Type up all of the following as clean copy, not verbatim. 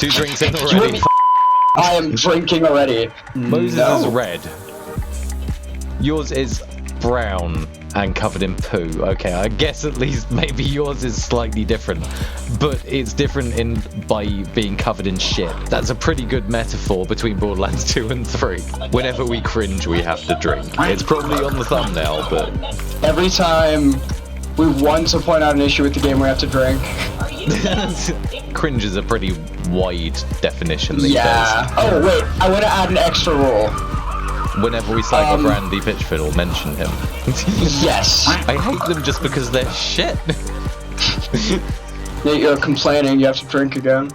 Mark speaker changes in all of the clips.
Speaker 1: 2 drinks in already.
Speaker 2: I am drinking already.
Speaker 1: Moses
Speaker 2: No.
Speaker 1: is red. Yours is brown and covered in poo. Okay, I guess at least maybe yours is slightly different, but it's different by being covered in shit. That's a pretty good metaphor between Borderlands 2 and 3. Whenever we cringe, we have to drink. It's probably on the thumbnail, but
Speaker 2: Every time we want to point out an issue with the game, we have to drink.
Speaker 1: cringe is a pretty wide definition these
Speaker 2: Yeah. Oh wait, I want to add an extra rule.
Speaker 1: days. Whenever we slag off Randy Pitchford or mention him.
Speaker 2: Yes.
Speaker 1: I hate them just because they're shit.
Speaker 2: You're complaining. You have to drink again.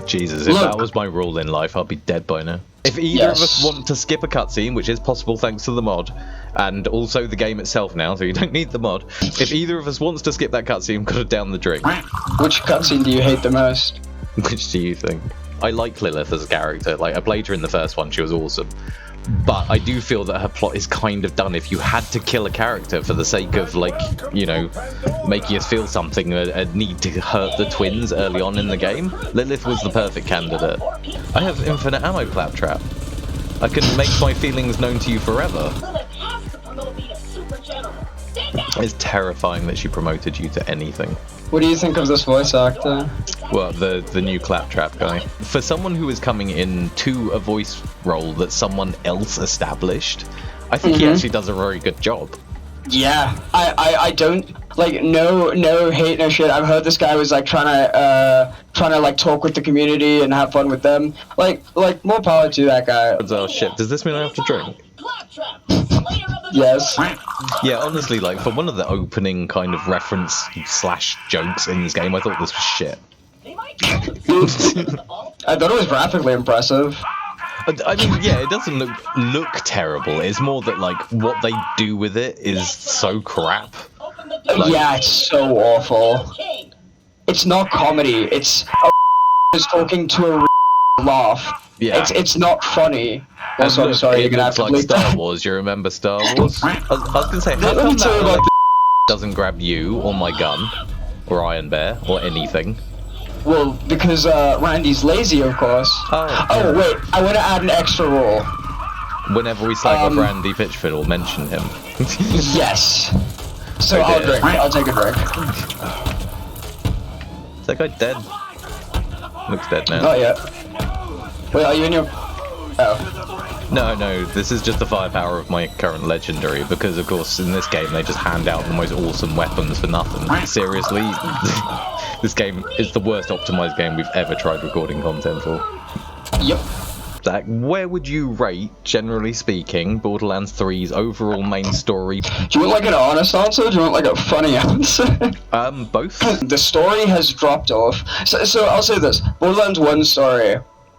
Speaker 1: Jesus, if
Speaker 2: Look.
Speaker 1: that was my rule in life, I'd be dead by now. If either of us want to skip a cutscene, which is possible thanks to the mod, and also the game itself now, so you don't need the mod. If either of us wants to skip that cutscene, we've got to down the drink.
Speaker 2: Which cutscene do you hate the most?
Speaker 1: Which do you think? I like Lilith as a character. Like, I played her in the first one, she was awesome. But I do feel that her plot is kind of done. If you had to kill a character for the sake of, like, you know, making us feel something, a need to hurt the twins early on in the game, Lilith was the perfect candidate. I have infinite ammo, Claptrap. I can make my feelings known to you forever. It's terrifying that she promoted you to anything.
Speaker 2: What do you think of this voice actor?
Speaker 1: Well, the new Claptrap guy. For someone who is coming in to a voice role that someone else established, I think he actually does a very good job.
Speaker 2: Yeah, I don't like no hate, no shit. I've heard this guy was like trying to like talk with the community and have fun with them. Like more power to that guy.
Speaker 1: Oh shit, does this mean I have to drink?
Speaker 2: Yes.
Speaker 1: Yeah, honestly, like, for one of the opening kind of reference / jokes in this game, I thought this was shit.
Speaker 2: I thought it was graphically impressive.
Speaker 1: I mean, yeah, it doesn't look terrible. It's more that, like, what they do with it is so crap. Like,
Speaker 2: Yeah, it's so awful. It's not comedy. It's is talking to a laugh.
Speaker 1: Yeah.
Speaker 2: It's not funny.
Speaker 1: and
Speaker 2: Also, I'm
Speaker 1: look,
Speaker 2: sorry,
Speaker 1: it
Speaker 2: you're gonna have
Speaker 1: looks
Speaker 2: to
Speaker 1: like
Speaker 2: bleep
Speaker 1: Star
Speaker 2: that.
Speaker 1: Wars. You remember Star Wars? I was gonna say, how
Speaker 2: Let me
Speaker 1: come
Speaker 2: tell you
Speaker 1: that
Speaker 2: about
Speaker 1: doesn't grab you or my gun or Iron Bear or anything?
Speaker 2: Well, because Randy's lazy, of course.
Speaker 1: Oh,
Speaker 2: Wait, I want to add an extra rule.
Speaker 1: Whenever we slag off Randy Pitchford or mention him.
Speaker 2: Yes. So
Speaker 1: Okay.
Speaker 2: I'll drink. I'll take a drink.
Speaker 1: Is that guy dead? Looks dead now.
Speaker 2: Not yet. Wait, are you in your... Oh.
Speaker 1: No, this is just the firepower of my current legendary, because of course in this game they just hand out the most awesome weapons for nothing. Seriously, this game is the worst optimized game we've ever tried recording content for.
Speaker 2: Yep.
Speaker 1: Zach, where would you rate, generally speaking, Borderlands 3's overall main story?
Speaker 2: Do you want like an honest answer, or do you want like a funny answer?
Speaker 1: Both?
Speaker 2: The story has dropped off. So I'll say this. Borderlands 1 story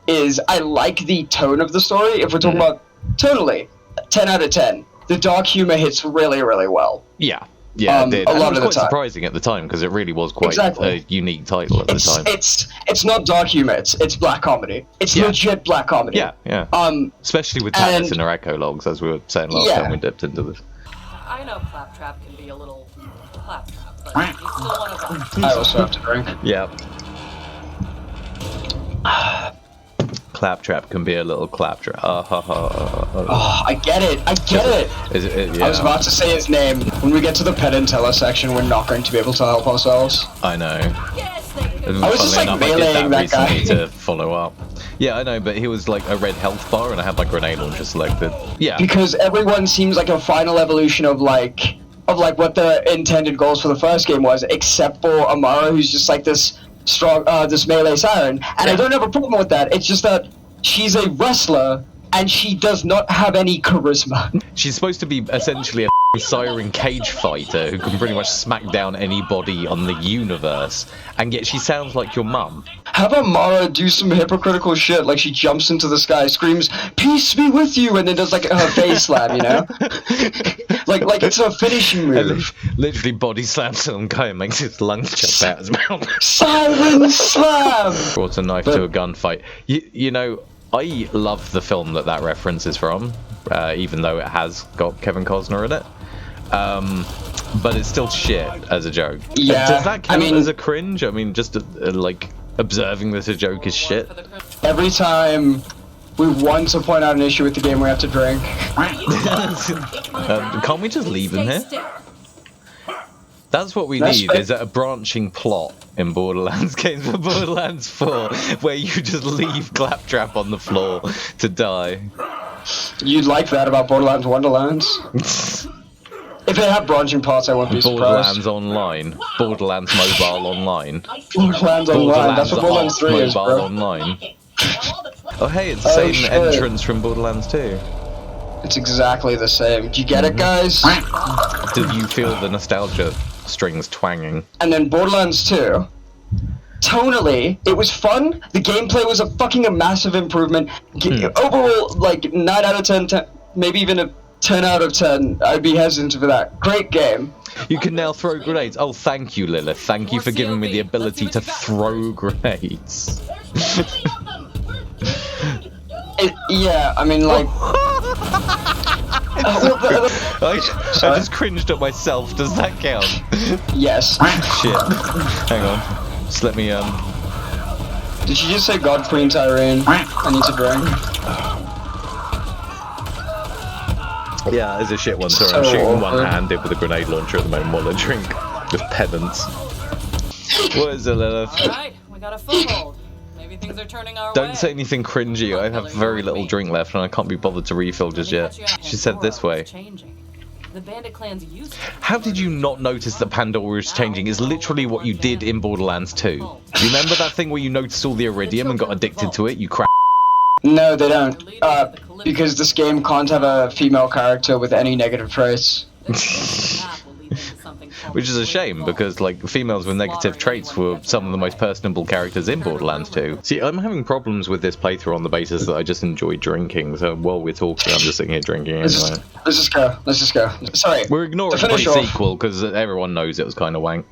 Speaker 2: is... I like the tone of the story. If we're talking about tonally, 10 out of 10. The dark humor hits really, really well.
Speaker 1: Yeah, it did.
Speaker 2: A
Speaker 1: And
Speaker 2: lot
Speaker 1: it was
Speaker 2: of the
Speaker 1: quite
Speaker 2: time.
Speaker 1: surprising at the time, because it really was quite
Speaker 2: Exactly.
Speaker 1: a unique title at the time.
Speaker 2: It's not dark humor. It's black comedy. It's
Speaker 1: Yeah.
Speaker 2: legit black comedy.
Speaker 1: Yeah.
Speaker 2: Um,
Speaker 1: Especially with Tavis
Speaker 2: and-
Speaker 1: and her echo logs, as we were saying last
Speaker 2: Yeah.
Speaker 1: time we dipped into this.
Speaker 3: I know Claptrap can be a little claptrap, but he's still one of us.
Speaker 2: I also have to drink.
Speaker 1: Yeah. Claptrap can be a little claptrap.
Speaker 2: Oh, I get it. I get it.
Speaker 1: Is it? Yeah.
Speaker 2: I was about to say his name. When we get to the Penn and Teller section, we're not going to be able to help ourselves.
Speaker 1: I know.
Speaker 3: Yes, they can.
Speaker 1: And
Speaker 2: I was just,
Speaker 1: funnily
Speaker 2: like,
Speaker 1: enough, I did
Speaker 2: meleeing that guy.
Speaker 1: recently to follow up. Yeah, I know, but he was like a red health bar, and I had my grenade launcher selected. Yeah.
Speaker 2: Because everyone seems like a final evolution of like what the intended goals for the first game was, except for Amara, who's just like this strong, this melee siren. And I don't have a problem with that. It's just that she's a wrestler and she does not have any charisma.
Speaker 1: She's supposed to be essentially a siren cage fighter who can pretty much smack down anybody on the universe, and yet she sounds like your mum.
Speaker 2: Have Amara do some hypocritical shit, like she jumps into the sky, screams, "Peace be with you," and then does like her face slam, you know? like it's a finishing move.
Speaker 1: Literally body slams some guy and makes his lungs jump out his mouth.
Speaker 2: Siren slam!
Speaker 1: Brought a knife to a gunfight. You know, I love the film that reference is from, even though it has got Kevin Costner in it. But it's still shit as a joke.
Speaker 2: Yeah,
Speaker 1: Does that count
Speaker 2: I mean-
Speaker 1: as a cringe? I mean, just like observing that a joke is shit.
Speaker 3: For the crim-
Speaker 2: Every time we want to point out an issue with the game, we have to drink.
Speaker 1: Can't we just leave him
Speaker 3: Stay
Speaker 1: here?
Speaker 3: still.
Speaker 1: That's what we
Speaker 2: That's
Speaker 1: need,
Speaker 2: fair.
Speaker 1: is a branching plot in Borderlands games for Borderlands 4, where you just leave Claptrap on the floor to die.
Speaker 2: You'd like that about Borderlands Wonderlands? If it had branching parts, I wouldn't be surprised.
Speaker 1: Borderlands Online, Borderlands Mobile Online,
Speaker 2: Borderlands Online, that's what Borderlands 3 is,
Speaker 1: Mobile
Speaker 2: bro.
Speaker 1: Online. Oh hey, it's the
Speaker 2: Oh,
Speaker 1: same
Speaker 2: shit.
Speaker 1: entrance from Borderlands 2.
Speaker 2: It's exactly the same. Do you get it, guys?
Speaker 1: Did you feel the nostalgia strings twanging?
Speaker 2: And then Borderlands 2. Tonally, it was fun. The gameplay was a massive improvement. Overall, like 9 out of 10, maybe even a 10 out of 10. I'd be hesitant for that. Great game.
Speaker 1: You can now throw grenades. Oh, thank you, Lilith. Thank you for giving me the ability to throw grenades.
Speaker 2: Yeah, I mean, like.
Speaker 1: I just cringed at myself. Does that count?
Speaker 2: Yes.
Speaker 1: Shit. Hang on. Just let me,
Speaker 2: Did she just say God Queen Tyrene? I need to drink.
Speaker 1: Yeah, there's a shit one. Sorry,
Speaker 2: So
Speaker 1: I'm shooting
Speaker 2: awkward.
Speaker 1: one-handed with a grenade launcher at the moment while I drink. With pedants. What is it, Lilith?
Speaker 3: Alright, we got a foothold. Maybe things are turning our way.
Speaker 1: Don't say anything cringy. I have very little drink left and I can't be bothered to refill just yet. She said this way.
Speaker 3: The bandit clans used to.
Speaker 1: How did you not notice that Pandora is changing? It's literally what you did in Borderlands 2. You remember that thing where you noticed all the iridium and got addicted to it? You crap.
Speaker 2: No, they don't. Because this game can't have a female character with any negative traits.
Speaker 1: Which is a shame, because like females with negative traits were some of the most personable characters in Borderlands 2. See, I'm having problems with this playthrough on the basis that I just enjoy drinking, so while we're talking, I'm just sitting here drinking anyway.
Speaker 2: Let's just go. Let's just go. Sorry.
Speaker 1: We're ignoring
Speaker 2: To finish off-
Speaker 1: pre-sequel, because everyone knows it was kind of wank.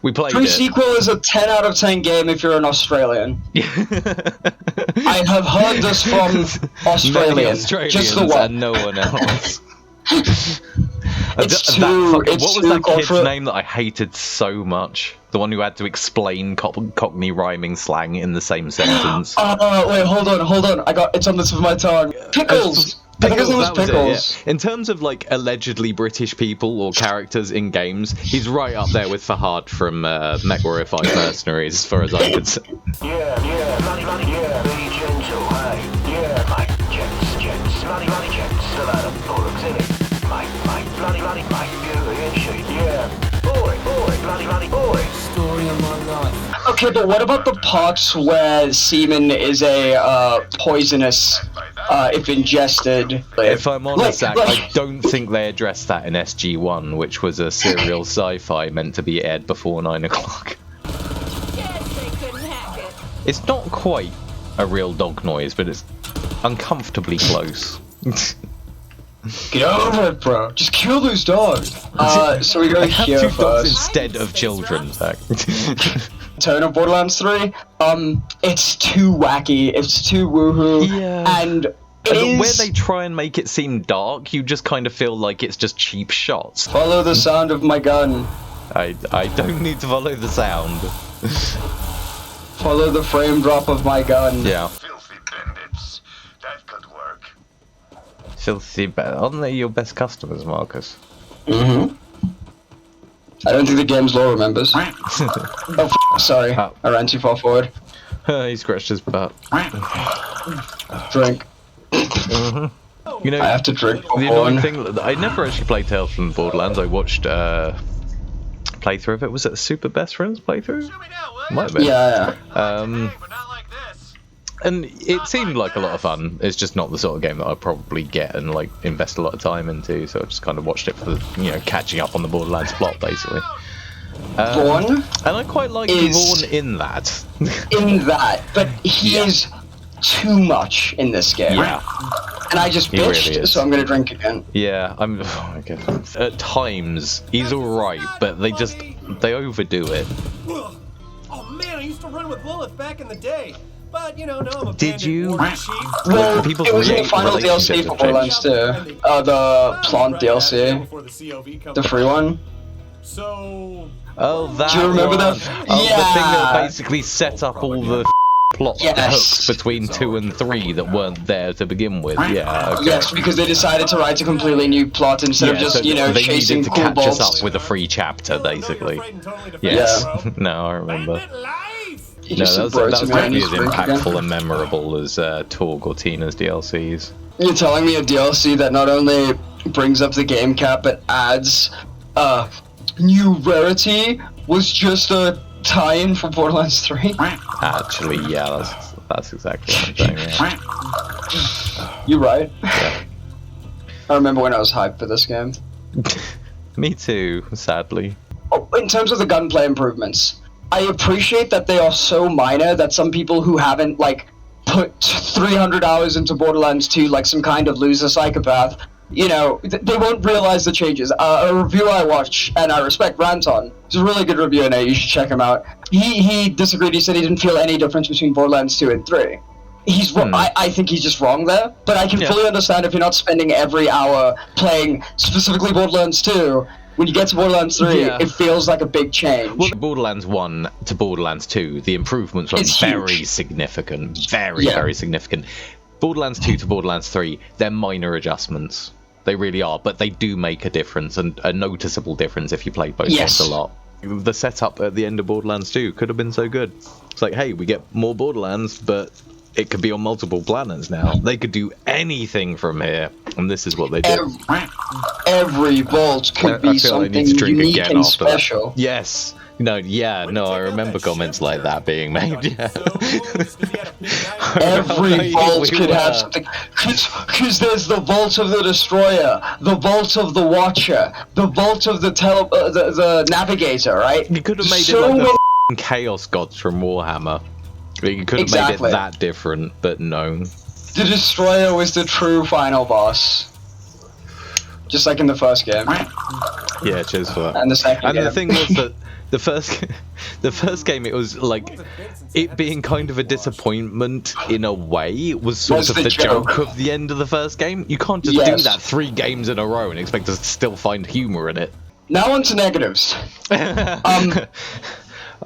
Speaker 1: We played it.
Speaker 2: Pre-sequel is a 10 out of 10 game if you're an Australian. I have heard this from
Speaker 1: Many
Speaker 2: Australians.
Speaker 1: Australians
Speaker 2: Just the one.
Speaker 1: and no one else.
Speaker 2: It's
Speaker 1: That
Speaker 2: too.
Speaker 1: fucking-
Speaker 2: It's
Speaker 1: what was
Speaker 2: too
Speaker 1: that kid's
Speaker 2: corporate.
Speaker 1: name that I hated so much? The one who had to explain Cockney rhyming slang in the same sentence.
Speaker 2: Wait, hold on. It's on the tip of my tongue. Pickles. I think his name was
Speaker 1: that was it,
Speaker 2: Pickles.
Speaker 1: yeah. In terms of like allegedly British people or characters in games, he's right up there with Fahad from MechWarrior 5 Mercenaries, as far as I could see.
Speaker 4: Yeah, be gentle, hey. Yeah, mate, gents, money, gents, a lot of bollocks, innit? Mate, bloody, mate, beauty and shit, yeah. Boy, bloody, boy. Story of my life.
Speaker 2: Okay, but what about the parts where semen is a poisonous if ingested?
Speaker 1: If I'm honest, Zach,
Speaker 2: like-
Speaker 1: I don't think they addressed that in SG-1, which was a serial sci-fi meant to be aired before 9 o'clock.
Speaker 3: Yes, they couldn't hack it.
Speaker 1: It's not quite a real dog noise, but it's uncomfortably close.
Speaker 2: Get over it, bro. Just kill those dogs. So we go
Speaker 1: I have
Speaker 2: here
Speaker 1: 2 dogs
Speaker 2: first.
Speaker 1: instead of children, Zach.
Speaker 2: Turn of Borderlands 3. It's too wacky. It's too woohoo.
Speaker 1: Yeah.
Speaker 2: And it
Speaker 1: And where
Speaker 2: is.
Speaker 1: they try and make it seem dark, you just kind of feel like it's just cheap shots.
Speaker 2: Follow the sound of my gun.
Speaker 1: I don't need to follow the sound.
Speaker 2: Follow the frame drop of my gun.
Speaker 1: Yeah.
Speaker 4: Filthy bandits. That could work.
Speaker 1: Filthy, aren't they your best customers, Marcus?
Speaker 2: Mm-hmm. I don't think the game's law remembers. Sorry.
Speaker 1: Oh.
Speaker 2: I ran too far forward.
Speaker 1: He scratched his butt.
Speaker 2: Drink.
Speaker 1: You know,
Speaker 2: I have to drink
Speaker 1: the
Speaker 2: before.
Speaker 1: annoying thing, I never actually played Tales from the Borderlands. I watched playthrough of it. Was it a Super Best Friends playthrough? Might have been.
Speaker 2: Yeah.
Speaker 4: But not like this.
Speaker 1: And it seemed like a lot of fun. It's just not the sort of game that I'd probably get and like invest a lot of time into. So I just kind of watched it for the, catching up on the Borderlands plot, basically.
Speaker 2: Vaughn
Speaker 1: And I quite like
Speaker 2: is-
Speaker 1: Vaughn in that.
Speaker 2: in that, but he is too much in this game.
Speaker 1: Yeah.
Speaker 2: And I just
Speaker 1: He
Speaker 2: bitched,
Speaker 1: really is.
Speaker 2: so I'm gonna drink again.
Speaker 1: Yeah, I'm. Oh my god. At times, he's alright, but they overdo it.
Speaker 5: Oh man, I used to run with Lilith back in the day. But, now I'm a
Speaker 1: Did
Speaker 5: bandit
Speaker 1: you?
Speaker 5: warrior chief.
Speaker 2: Well,
Speaker 1: people's
Speaker 2: it was in the
Speaker 1: rela-
Speaker 2: final DLC
Speaker 1: relationships
Speaker 2: for
Speaker 1: have
Speaker 2: Borderlands 2. The plant DLC.
Speaker 5: Before the COV comes
Speaker 2: The free one.
Speaker 5: So,
Speaker 1: Oh, that.
Speaker 2: Do you remember
Speaker 1: one.
Speaker 2: that?
Speaker 1: Oh, the thing that
Speaker 2: Yeah.
Speaker 1: basically set up all the plot
Speaker 2: Yes.
Speaker 1: hooks between 2 and 3 that weren't there to begin with. Yeah. Okay.
Speaker 2: Yes, because they decided to write a completely new plot instead of
Speaker 1: Yeah,
Speaker 2: just,
Speaker 1: so
Speaker 2: you know,
Speaker 1: they
Speaker 2: chasing
Speaker 1: needed to
Speaker 2: cool
Speaker 1: catch
Speaker 2: bolts.
Speaker 1: us up with a free chapter, basically.
Speaker 5: Afraid and totally defensive,
Speaker 1: Yes.
Speaker 5: bro.
Speaker 1: No, I remember.
Speaker 5: Bandit life!
Speaker 2: He
Speaker 1: No,
Speaker 2: just
Speaker 1: that was
Speaker 2: broke
Speaker 1: definitely
Speaker 2: to me
Speaker 1: as
Speaker 2: and he's
Speaker 1: impactful
Speaker 2: again.
Speaker 1: and memorable as Torg or Tina's DLCs.
Speaker 2: You're telling me a DLC that not only brings up the game cap but adds new rarity was just a tie-in for Borderlands 3?
Speaker 1: Actually, yeah, that's exactly what I'm saying. Yeah.
Speaker 2: You're right.
Speaker 1: Yeah.
Speaker 2: I remember when I was hyped for this game.
Speaker 1: Me too, sadly.
Speaker 2: Oh, in terms of the gunplay improvements, I appreciate that they are so minor that some people who haven't, like, put 300 hours into Borderlands 2 like some kind of loser psychopath, you know, they won't realize the changes. A review I watched, and I respect Ranton, it's a really good review, and you should check him out. He disagreed. He said he didn't feel any difference between Borderlands 2 and 3. He's wrong. I think he's just wrong there, but I can fully understand if you're not spending every hour playing specifically Borderlands 2. When you get to Borderlands 3,
Speaker 1: Yeah.
Speaker 2: it feels like a big change.
Speaker 1: Well, Borderlands 1 to Borderlands 2, the improvements were
Speaker 2: It's
Speaker 1: very
Speaker 2: huge.
Speaker 1: significant. Very,
Speaker 2: Yeah.
Speaker 1: very significant. Borderlands 2 to Borderlands 3, they're minor adjustments. They really are, but they do make a difference, and a noticeable difference if you play both
Speaker 2: Yes.
Speaker 1: games a lot. The setup at the end of Borderlands 2 could have been so good. It's like, hey, we get more Borderlands, but it could be on multiple planets now. They could do anything from here, and this is what they did.
Speaker 2: Every vault could
Speaker 1: I
Speaker 2: be
Speaker 1: feel I need
Speaker 2: something
Speaker 1: to drink
Speaker 2: unique
Speaker 1: again
Speaker 2: and
Speaker 1: after that.
Speaker 2: special.
Speaker 1: Yes. No, yeah, no, I remember comments like that being made. Yeah.
Speaker 2: Every
Speaker 1: Right,
Speaker 2: vault
Speaker 1: we
Speaker 2: could have
Speaker 1: were.
Speaker 2: something. Because there's the vault of the Destroyer, the vault of the Watcher, the vault of the the Navigator, right?
Speaker 1: You could have made
Speaker 2: So
Speaker 1: it like
Speaker 2: many-
Speaker 1: the Chaos Gods from Warhammer. You could have
Speaker 2: Exactly.
Speaker 1: made it that different, but no.
Speaker 2: The Destroyer was the true final boss. Just like in the first game.
Speaker 1: Yeah, cheers for that.
Speaker 2: And the second
Speaker 1: And
Speaker 2: game.
Speaker 1: the thing was that the first game, it was like it being kind of a disappointment in a way was sort
Speaker 2: Was
Speaker 1: of
Speaker 2: the
Speaker 1: the joke
Speaker 2: joke.
Speaker 1: of the end of the first game. You can't just do
Speaker 2: Yes.
Speaker 1: that 3 games in a row and expect us to still find humor in it.
Speaker 2: Now on to negatives.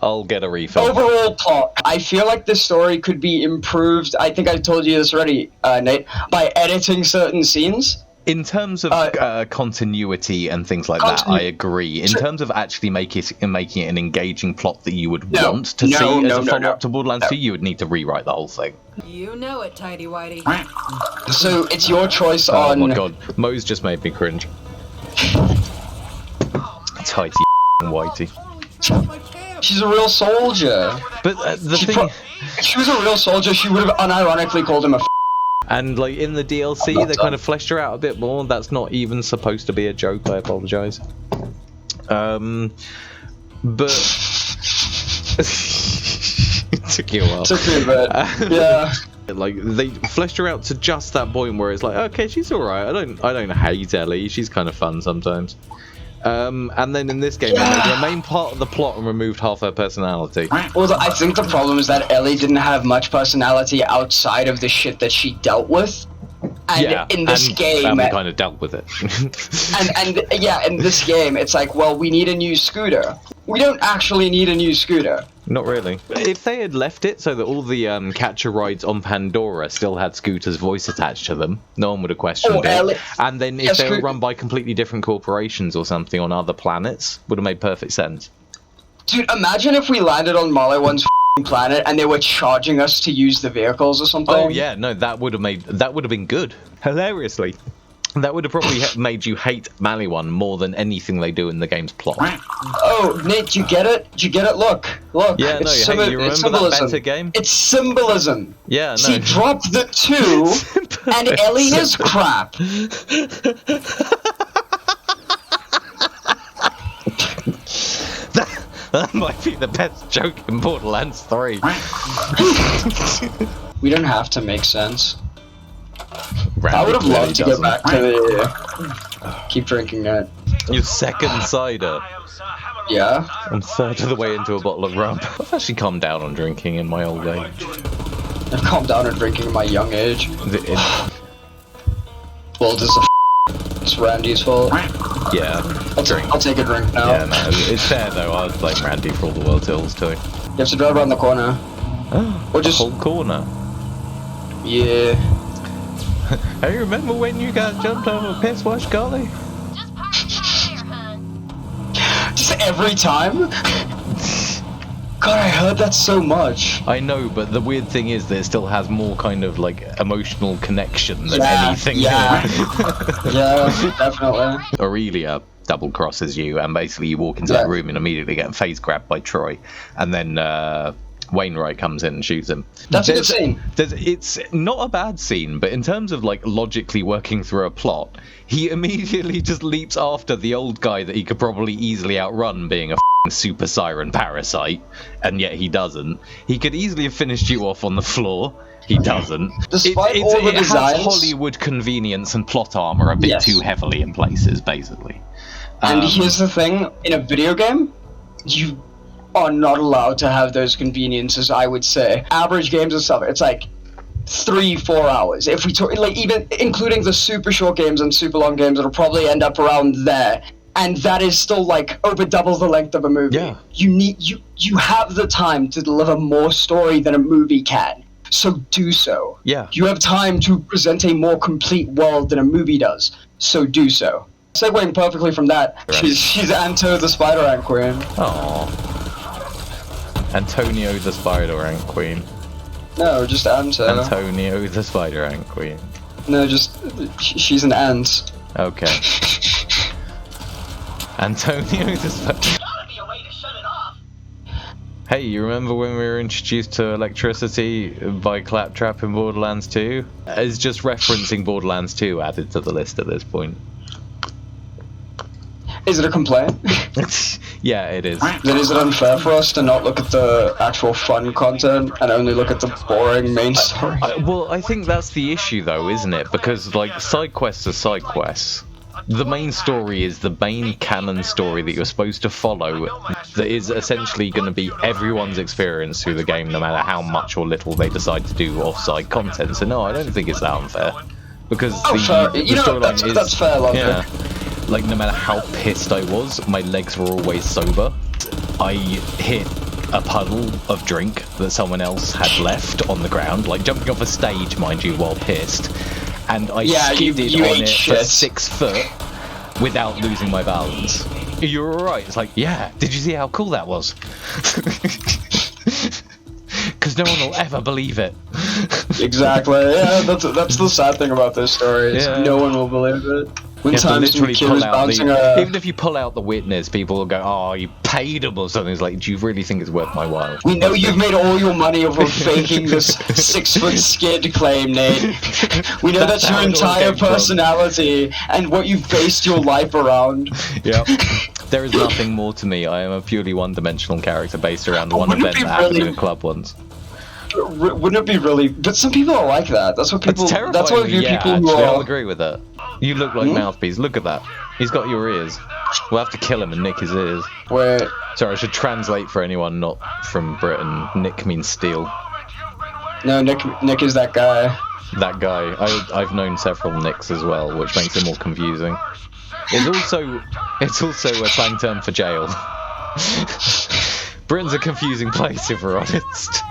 Speaker 1: I'll get a refill.
Speaker 2: Overall plot. I feel like the story could be improved. I think I told you this already, Nate. By editing certain scenes.
Speaker 1: In terms of continuity and things like that, I agree. In terms of actually making it an engaging plot that you would want to see as a follow-up to Borderlands 2, you would need to rewrite the whole thing.
Speaker 3: You know it, Tidy Whitey.
Speaker 2: So it's your choice
Speaker 1: Oh
Speaker 2: on.
Speaker 1: my god, Mo's just made me cringe. Tighty whitey.
Speaker 2: She's a real soldier.
Speaker 1: But the
Speaker 2: She
Speaker 1: thing,
Speaker 2: if she was a real soldier, she would have unironically called him a.
Speaker 1: and like in the DLC, they kind of fleshed her out a bit more. That's not even supposed to be a joke. I apologize. But it took you a while.
Speaker 2: Took me a bit. Yeah.
Speaker 1: Like they fleshed her out to just that point where it's like, okay, she's all right. I don't hate Ellie. She's kind of fun sometimes. And then in this game, they made her a main part of the plot and removed half her personality.
Speaker 2: Well, I think the problem is that Ellie didn't have much personality outside of the shit that she dealt with. And
Speaker 1: Yeah,
Speaker 2: in this game,
Speaker 1: and we kind of dealt with it.
Speaker 2: and yeah, in this game, it's like, well, we need a new scooter. We don't actually need a new scooter.
Speaker 1: Not really. If they had left it so that all the catcher rides on Pandora still had Scooter's voice attached to them, no one would have questioned it.
Speaker 2: Ellie-
Speaker 1: And then if they were run by completely different corporations or something on other planets, would have made perfect sense.
Speaker 2: Dude, imagine if we landed on Maliwan's planet and they were charging us to use the vehicles or something.
Speaker 1: Oh yeah, no, that would have been good. Hilariously. That would have probably made you hate Maliwan more than anything they do in the game's plot.
Speaker 2: Oh, Nate, do you get it? Do you get it? Look.
Speaker 1: Yeah, no,
Speaker 2: It's
Speaker 1: hey, you remember
Speaker 2: it's
Speaker 1: that
Speaker 2: symbolism.
Speaker 1: better game?
Speaker 2: It's symbolism.
Speaker 1: Yeah, no.
Speaker 2: She dropped the 2, and Ellie is crap.
Speaker 1: That might be the best joke in Borderlands 3.
Speaker 2: We don't have to make sense.
Speaker 1: Randy
Speaker 2: I would have
Speaker 1: clearly
Speaker 2: loved to
Speaker 1: doesn't.
Speaker 2: go back to the... Keep drinking that.
Speaker 1: Your second cider.
Speaker 2: Yeah?
Speaker 1: I'm third of the way into a bottle of rum. I've actually calmed down on drinking in my old age.
Speaker 2: I've calmed down on drinking in my young age.
Speaker 1: It-
Speaker 2: Well, it's Randy's fault.
Speaker 1: Yeah.
Speaker 2: I'll take a drink now.
Speaker 1: Yeah, no, it's fair though. I'd blame Randy for all the world tills too.
Speaker 2: You have to drive around the corner. Or just
Speaker 1: Whole corner.
Speaker 2: yeah.
Speaker 1: Hey, remember when you got jumped over Piss Wash Gully?
Speaker 6: Just park right there, hun.
Speaker 2: Just every time. God, I heard that so much.
Speaker 1: I know, but the weird thing is that it still has more kind of like emotional connection than
Speaker 2: Yeah,
Speaker 1: anything.
Speaker 2: yeah. Yeah, definitely.
Speaker 1: Aurelia double crosses you, and basically you walk into that room and immediately get face grabbed by Troy, and then Wainwright comes in and shoots him.
Speaker 2: That's a good scene.
Speaker 1: It's not a bad scene, but in terms of like logically working through a plot, he immediately just leaps after the old guy that he could probably easily outrun, being a super siren parasite, and yet he doesn't. He could easily have finished you off on the floor. He doesn't.
Speaker 2: Despite all the
Speaker 1: it has
Speaker 2: designs-
Speaker 1: Hollywood convenience and plot armor a bit
Speaker 2: Yes.
Speaker 1: too heavily in places, basically.
Speaker 2: And here's the thing: in a video game, you are not allowed to have those conveniences. I would say average games and stuff, it's like 3-4 hours. If we talk, like, even including the super short games and super long games, it'll probably end up around there. And that is still like over double the length of a movie.
Speaker 1: Yeah.
Speaker 2: You have the time to deliver more story than a movie can. So do so.
Speaker 1: Yeah.
Speaker 2: You have time to present a more complete world than a movie does. So do so. Segueing perfectly from that, she's Anto the Spider-Ant Queen.
Speaker 1: Aww. Antonio the Spider-Ant Queen.
Speaker 2: No, just Anto.
Speaker 1: Antonio the Spider-Ant Queen.
Speaker 2: No, just she's an ant.
Speaker 1: Okay. Antonio the Spider...
Speaker 6: Gotta be a way to shut it off.
Speaker 1: Hey, you remember when we were introduced to electricity by Claptrap in Borderlands 2? It's just referencing Borderlands 2 added to the list at this point.
Speaker 2: Is it a complaint?
Speaker 1: Yeah, it is.
Speaker 2: Then is it unfair for us to not look at the actual fun content and only look at the boring main story?
Speaker 1: Well, I think that's the issue though, isn't it? Because, like, side quests are side quests. The main story is the main canon story that you're supposed to follow, that is essentially going to be everyone's experience through the game, no matter how much or little they decide to do off-side content. So no, I don't think it's that unfair. Because
Speaker 2: fair.
Speaker 1: the
Speaker 2: You know,
Speaker 1: storyline is...
Speaker 2: that's fair logic.
Speaker 1: Yeah. Like, no matter how pissed I was, my legs were always sober. I hit a puddle of drink that someone else had left on the ground, like jumping off a stage, mind you, while pissed. And I skidded
Speaker 2: you
Speaker 1: on
Speaker 2: ate
Speaker 1: it
Speaker 2: shit.
Speaker 1: for 6 foot without losing my balance. You're alright. It's like, yeah, did you see how cool that was? Because no one will ever believe it.
Speaker 2: Exactly. Yeah, that's the sad thing about this story. Is
Speaker 1: Yeah.
Speaker 2: no one will believe it. When
Speaker 1: You have to
Speaker 2: times
Speaker 1: literally
Speaker 2: kid
Speaker 1: pull
Speaker 2: was
Speaker 1: out
Speaker 2: bouncing
Speaker 1: the...
Speaker 2: a...
Speaker 1: Even if you pull out the witness, people will go, oh, you paid him or something. It's like, do you really think it's worth my while?
Speaker 2: We know you've made all your money over faking this 6-foot skid claim, Nate. We know
Speaker 1: That's
Speaker 2: that's your
Speaker 1: how it all
Speaker 2: entire
Speaker 1: came from.
Speaker 2: personality and what you've based your life around.
Speaker 1: Yep. There is nothing more to me. I am a purely one-dimensional character based around one
Speaker 2: wouldn't it
Speaker 1: event
Speaker 2: be
Speaker 1: that happened
Speaker 2: really-
Speaker 1: in a club once.
Speaker 2: Wouldn't it be really... But some people are like that. That's what people...
Speaker 1: It's terrifying.
Speaker 2: That's what
Speaker 1: yeah,
Speaker 2: people who
Speaker 1: actually, I'll
Speaker 2: are...
Speaker 1: agree with that. You look like Mouthpiece. Look at that. He's got your ears. We'll have to kill him and nick his ears.
Speaker 2: Wait.
Speaker 1: Sorry, I should translate for anyone not from Britain. Nick means steal.
Speaker 2: No, Nick is that guy.
Speaker 1: That guy. I've known several Nicks as well, which makes it more confusing. It's also a slang term for jail. Britain's a confusing place, if we're honest.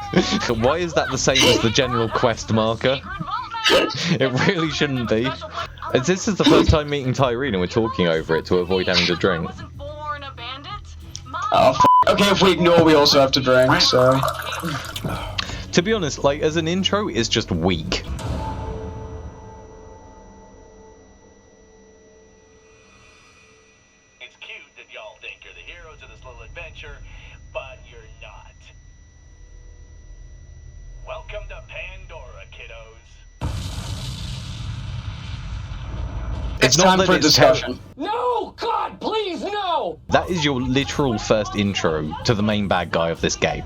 Speaker 1: Why is that the same as the general quest marker? It really shouldn't be. This is the first time meeting Tyrene and we're talking over it to avoid having to drink.
Speaker 6: Wasn't born a bandit.
Speaker 2: Oh, okay, if we ignore, we also have to drink, so...
Speaker 1: To be honest, like, as an intro, it's just weak.
Speaker 4: It's cute that y'all think you're the heroes of this little adventure, but you're not. Welcome to Pandora, kiddos.
Speaker 2: It's
Speaker 1: not
Speaker 2: time
Speaker 1: that
Speaker 2: for a
Speaker 1: it's
Speaker 2: discussion.
Speaker 5: No! God, please, no!
Speaker 1: That is your literal first intro to the main bad guy of this game.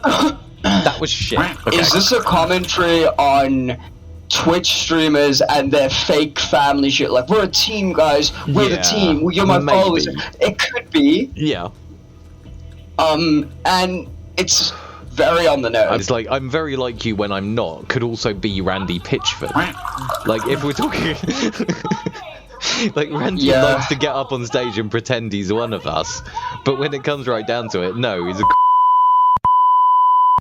Speaker 1: That was shit. Okay.
Speaker 2: Is this a commentary on Twitch streamers and their fake family shit? Like, we're a team, guys. We're the
Speaker 1: Yeah,
Speaker 2: team. You're my
Speaker 1: maybe.
Speaker 2: followers. It could be.
Speaker 1: Yeah.
Speaker 2: And it's very on the nose.
Speaker 1: It's like, I'm very like you when I'm not, could also be Randy Pitchford. Like, if we're talking... Like, Ranty
Speaker 2: Yeah.
Speaker 1: loves to get up on stage and pretend he's one of us, but when it comes right down to it, no, he's a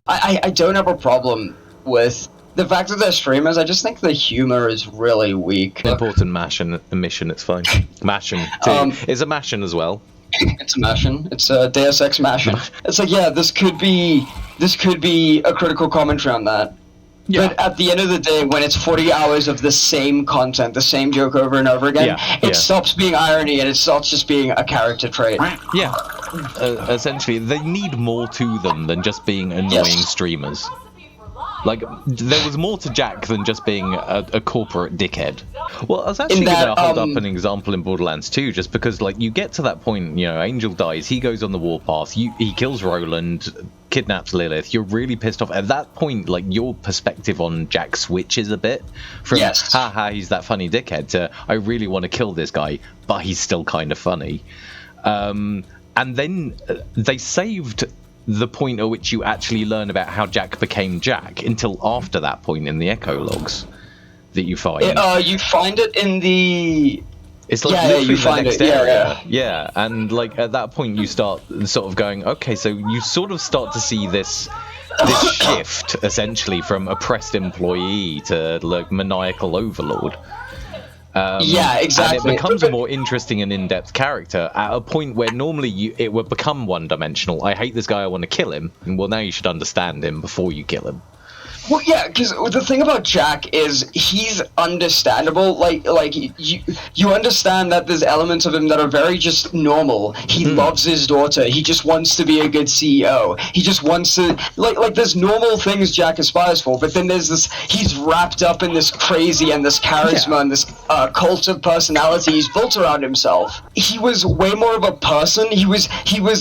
Speaker 2: I don't have a problem with the fact that they're streamers. I just think the humor is really weak.
Speaker 1: important mission, it's fine. Mashin, too. It's a Mashin as well.
Speaker 2: It's a Mashin. It's a Deus Ex Mashin. It's like, yeah, this could be a critical commentary on that.
Speaker 1: Yeah.
Speaker 2: But at the end of the day, when it's 40 hours of the same content, the same joke over and over again, it stops being irony and it starts just being a character trait.
Speaker 1: Yeah. Essentially, they need more to them than just being annoying streamers. Like, there was more to Jack than just being a corporate dickhead. Well, I was actually going to hold up an example in Borderlands 2, just because, like, you get to that point, you know, Angel dies, he goes on the warpath, he kills Roland, kidnaps Lilith, you're really pissed off. At that point, like, your perspective on Jack switches a bit from, haha, he's that funny dickhead, to, I really want to kill this guy, but he's still kind of funny. And then they saved the point at which you actually learn about how Jack became Jack until after that point in the echo logs that you find.
Speaker 2: You find it in the...
Speaker 1: It's like literally the next area. Yeah, and like at that point you start sort of going, okay, so you sort of start to see this shift essentially from oppressed employee to like maniacal overlord.
Speaker 2: Yeah, exactly.
Speaker 1: And it becomes a more interesting and in-depth character at a point where normally it would become one-dimensional. I hate this guy, I want to kill him. And well, now you should understand him before you kill him.
Speaker 2: Well, yeah, because the thing about Jack is he's understandable. Like you understand that there's elements of him that are very just normal. He loves his daughter. He just wants to be a good CEO. He just wants to like there's normal things Jack aspires for. But then there's this. He's wrapped up in this crazy and this charisma and this cult of personality he's built around himself. He was way more of a person. He was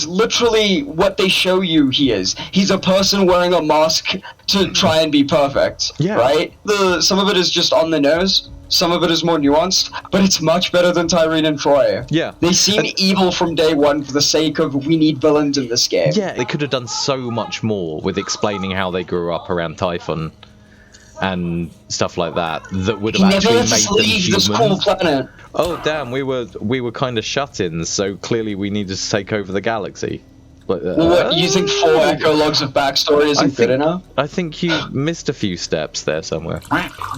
Speaker 2: literally what they show you he is. He's a person wearing a mask to try and be perfect, right? Some of it is just on the nose, some of it is more nuanced, but it's much better than Tyreen and Troy.
Speaker 1: Yeah.
Speaker 2: They seem evil from day one for the sake of we need villains in this game.
Speaker 1: Yeah, they could have done so much more with explaining how they grew up around Typhon and stuff like that would have actually made them
Speaker 2: leave this
Speaker 1: human.
Speaker 2: cool planet.
Speaker 1: Oh damn, we were kind of shut-ins, so clearly we needed to take over the galaxy. But,
Speaker 2: what, using 4 echo logs of backstory isn't good enough?
Speaker 1: I think you missed a few steps there somewhere.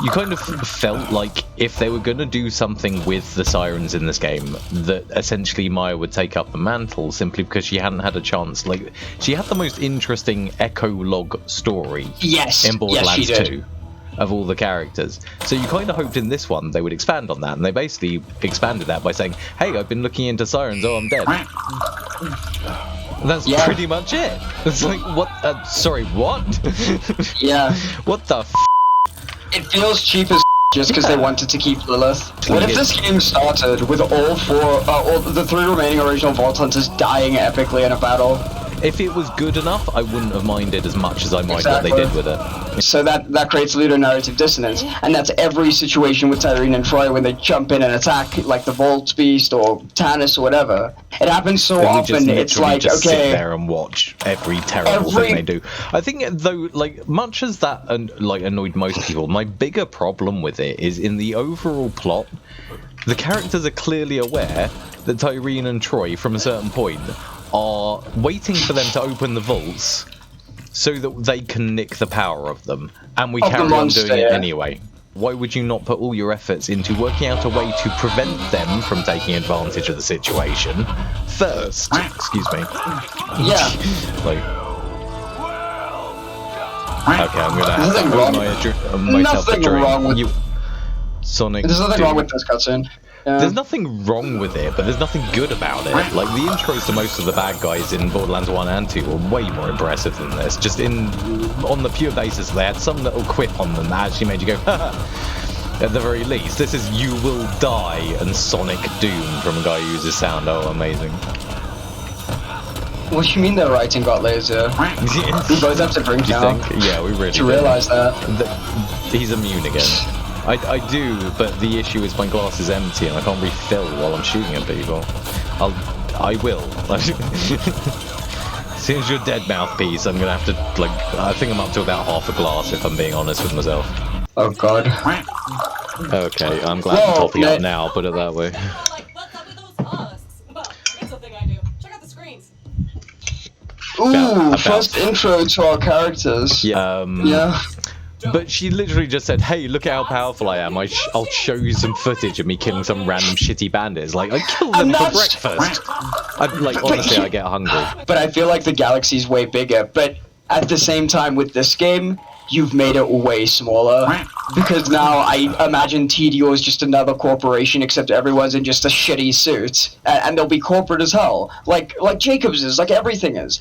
Speaker 1: You kind of felt like if they were going to do something with the sirens in this game, that essentially Maya would take up the mantle simply because she hadn't had a chance. Like, she had the most interesting echo log story in Borderlands 2 of all the characters. So you kind of hoped in this one they would expand on that, and they basically expanded that by saying, hey, I've been looking into sirens, oh, I'm dead. That's pretty much it. It's like, what? Sorry, what?
Speaker 2: Yeah.
Speaker 1: What the f?
Speaker 2: It feels cheap as just because they wanted to keep Lilith. What if this game started with all the 3 remaining original Vault Hunters dying epically in a battle?
Speaker 1: If it was good enough, I wouldn't have minded as much as I mind what they did with it.
Speaker 2: So that creates ludonarrative dissonance, and that's every situation with Tyreen and Troy when they jump in and attack, like the Vault Beast or Tannis or whatever. It happens so often. It's like,
Speaker 1: just
Speaker 2: okay,
Speaker 1: sit there and watch every terrible thing they do. I think though, like much as that annoyed most people, my bigger problem with it is in the overall plot. The characters are clearly aware that Tyreen and Troy, from a certain point, are waiting for them to open the vaults so that they can nick the power of them, and we carry on doing it anyway. Why would you not put all your efforts into working out a way to prevent them from taking advantage of the situation first? Excuse me.
Speaker 2: Yeah.
Speaker 1: Like, okay, I'm gonna have to move myself a drink. Sonic.
Speaker 2: There's nothing wrong with this cutscene.
Speaker 1: There's nothing wrong with it, but there's nothing good about it. Like, the intros to most of the bad guys in Borderlands 1 and 2 were way more impressive than this. Just on the pure basis they had some little quip on them that actually made you go, haha. At the very least, this is You Will Die and Sonic Doom from a guy who uses sound. Oh, amazing.
Speaker 2: What do you mean their writing got laser? We both have to drink now.
Speaker 1: Yeah, we really
Speaker 2: do. Realise that.
Speaker 1: He's immune again. I do, but the issue is my glass is empty and I can't refill while I'm shooting at people. I will. As soon as you're dead, mouthpiece, I'm gonna have to, like, I think I'm up to about half a glass if I'm being honest with myself.
Speaker 2: Oh god.
Speaker 1: Okay, I'm glad
Speaker 2: Whoa,
Speaker 1: I'm topping
Speaker 2: man.
Speaker 1: up now, put it that way.
Speaker 3: Like, what's up with those husks? But here's the thing I do. Check out the screens.
Speaker 2: Ooh,
Speaker 1: About-
Speaker 2: first intro to our characters.
Speaker 1: Yeah.
Speaker 2: Yeah.
Speaker 1: But she literally just said, "Hey, look at how powerful I am. I'll show you some footage of me killing some random shitty bandits. Like, I kill them
Speaker 2: And
Speaker 1: for
Speaker 2: that's-
Speaker 1: breakfast. Honestly, I get hungry.
Speaker 2: But I feel like the galaxy's way bigger. But at the same time, with this game, you've made it way smaller. Because now I imagine TDO is just another corporation, except everyone's in just a shitty suit, and they'll be corporate as hell, like Jacobs is, like everything is.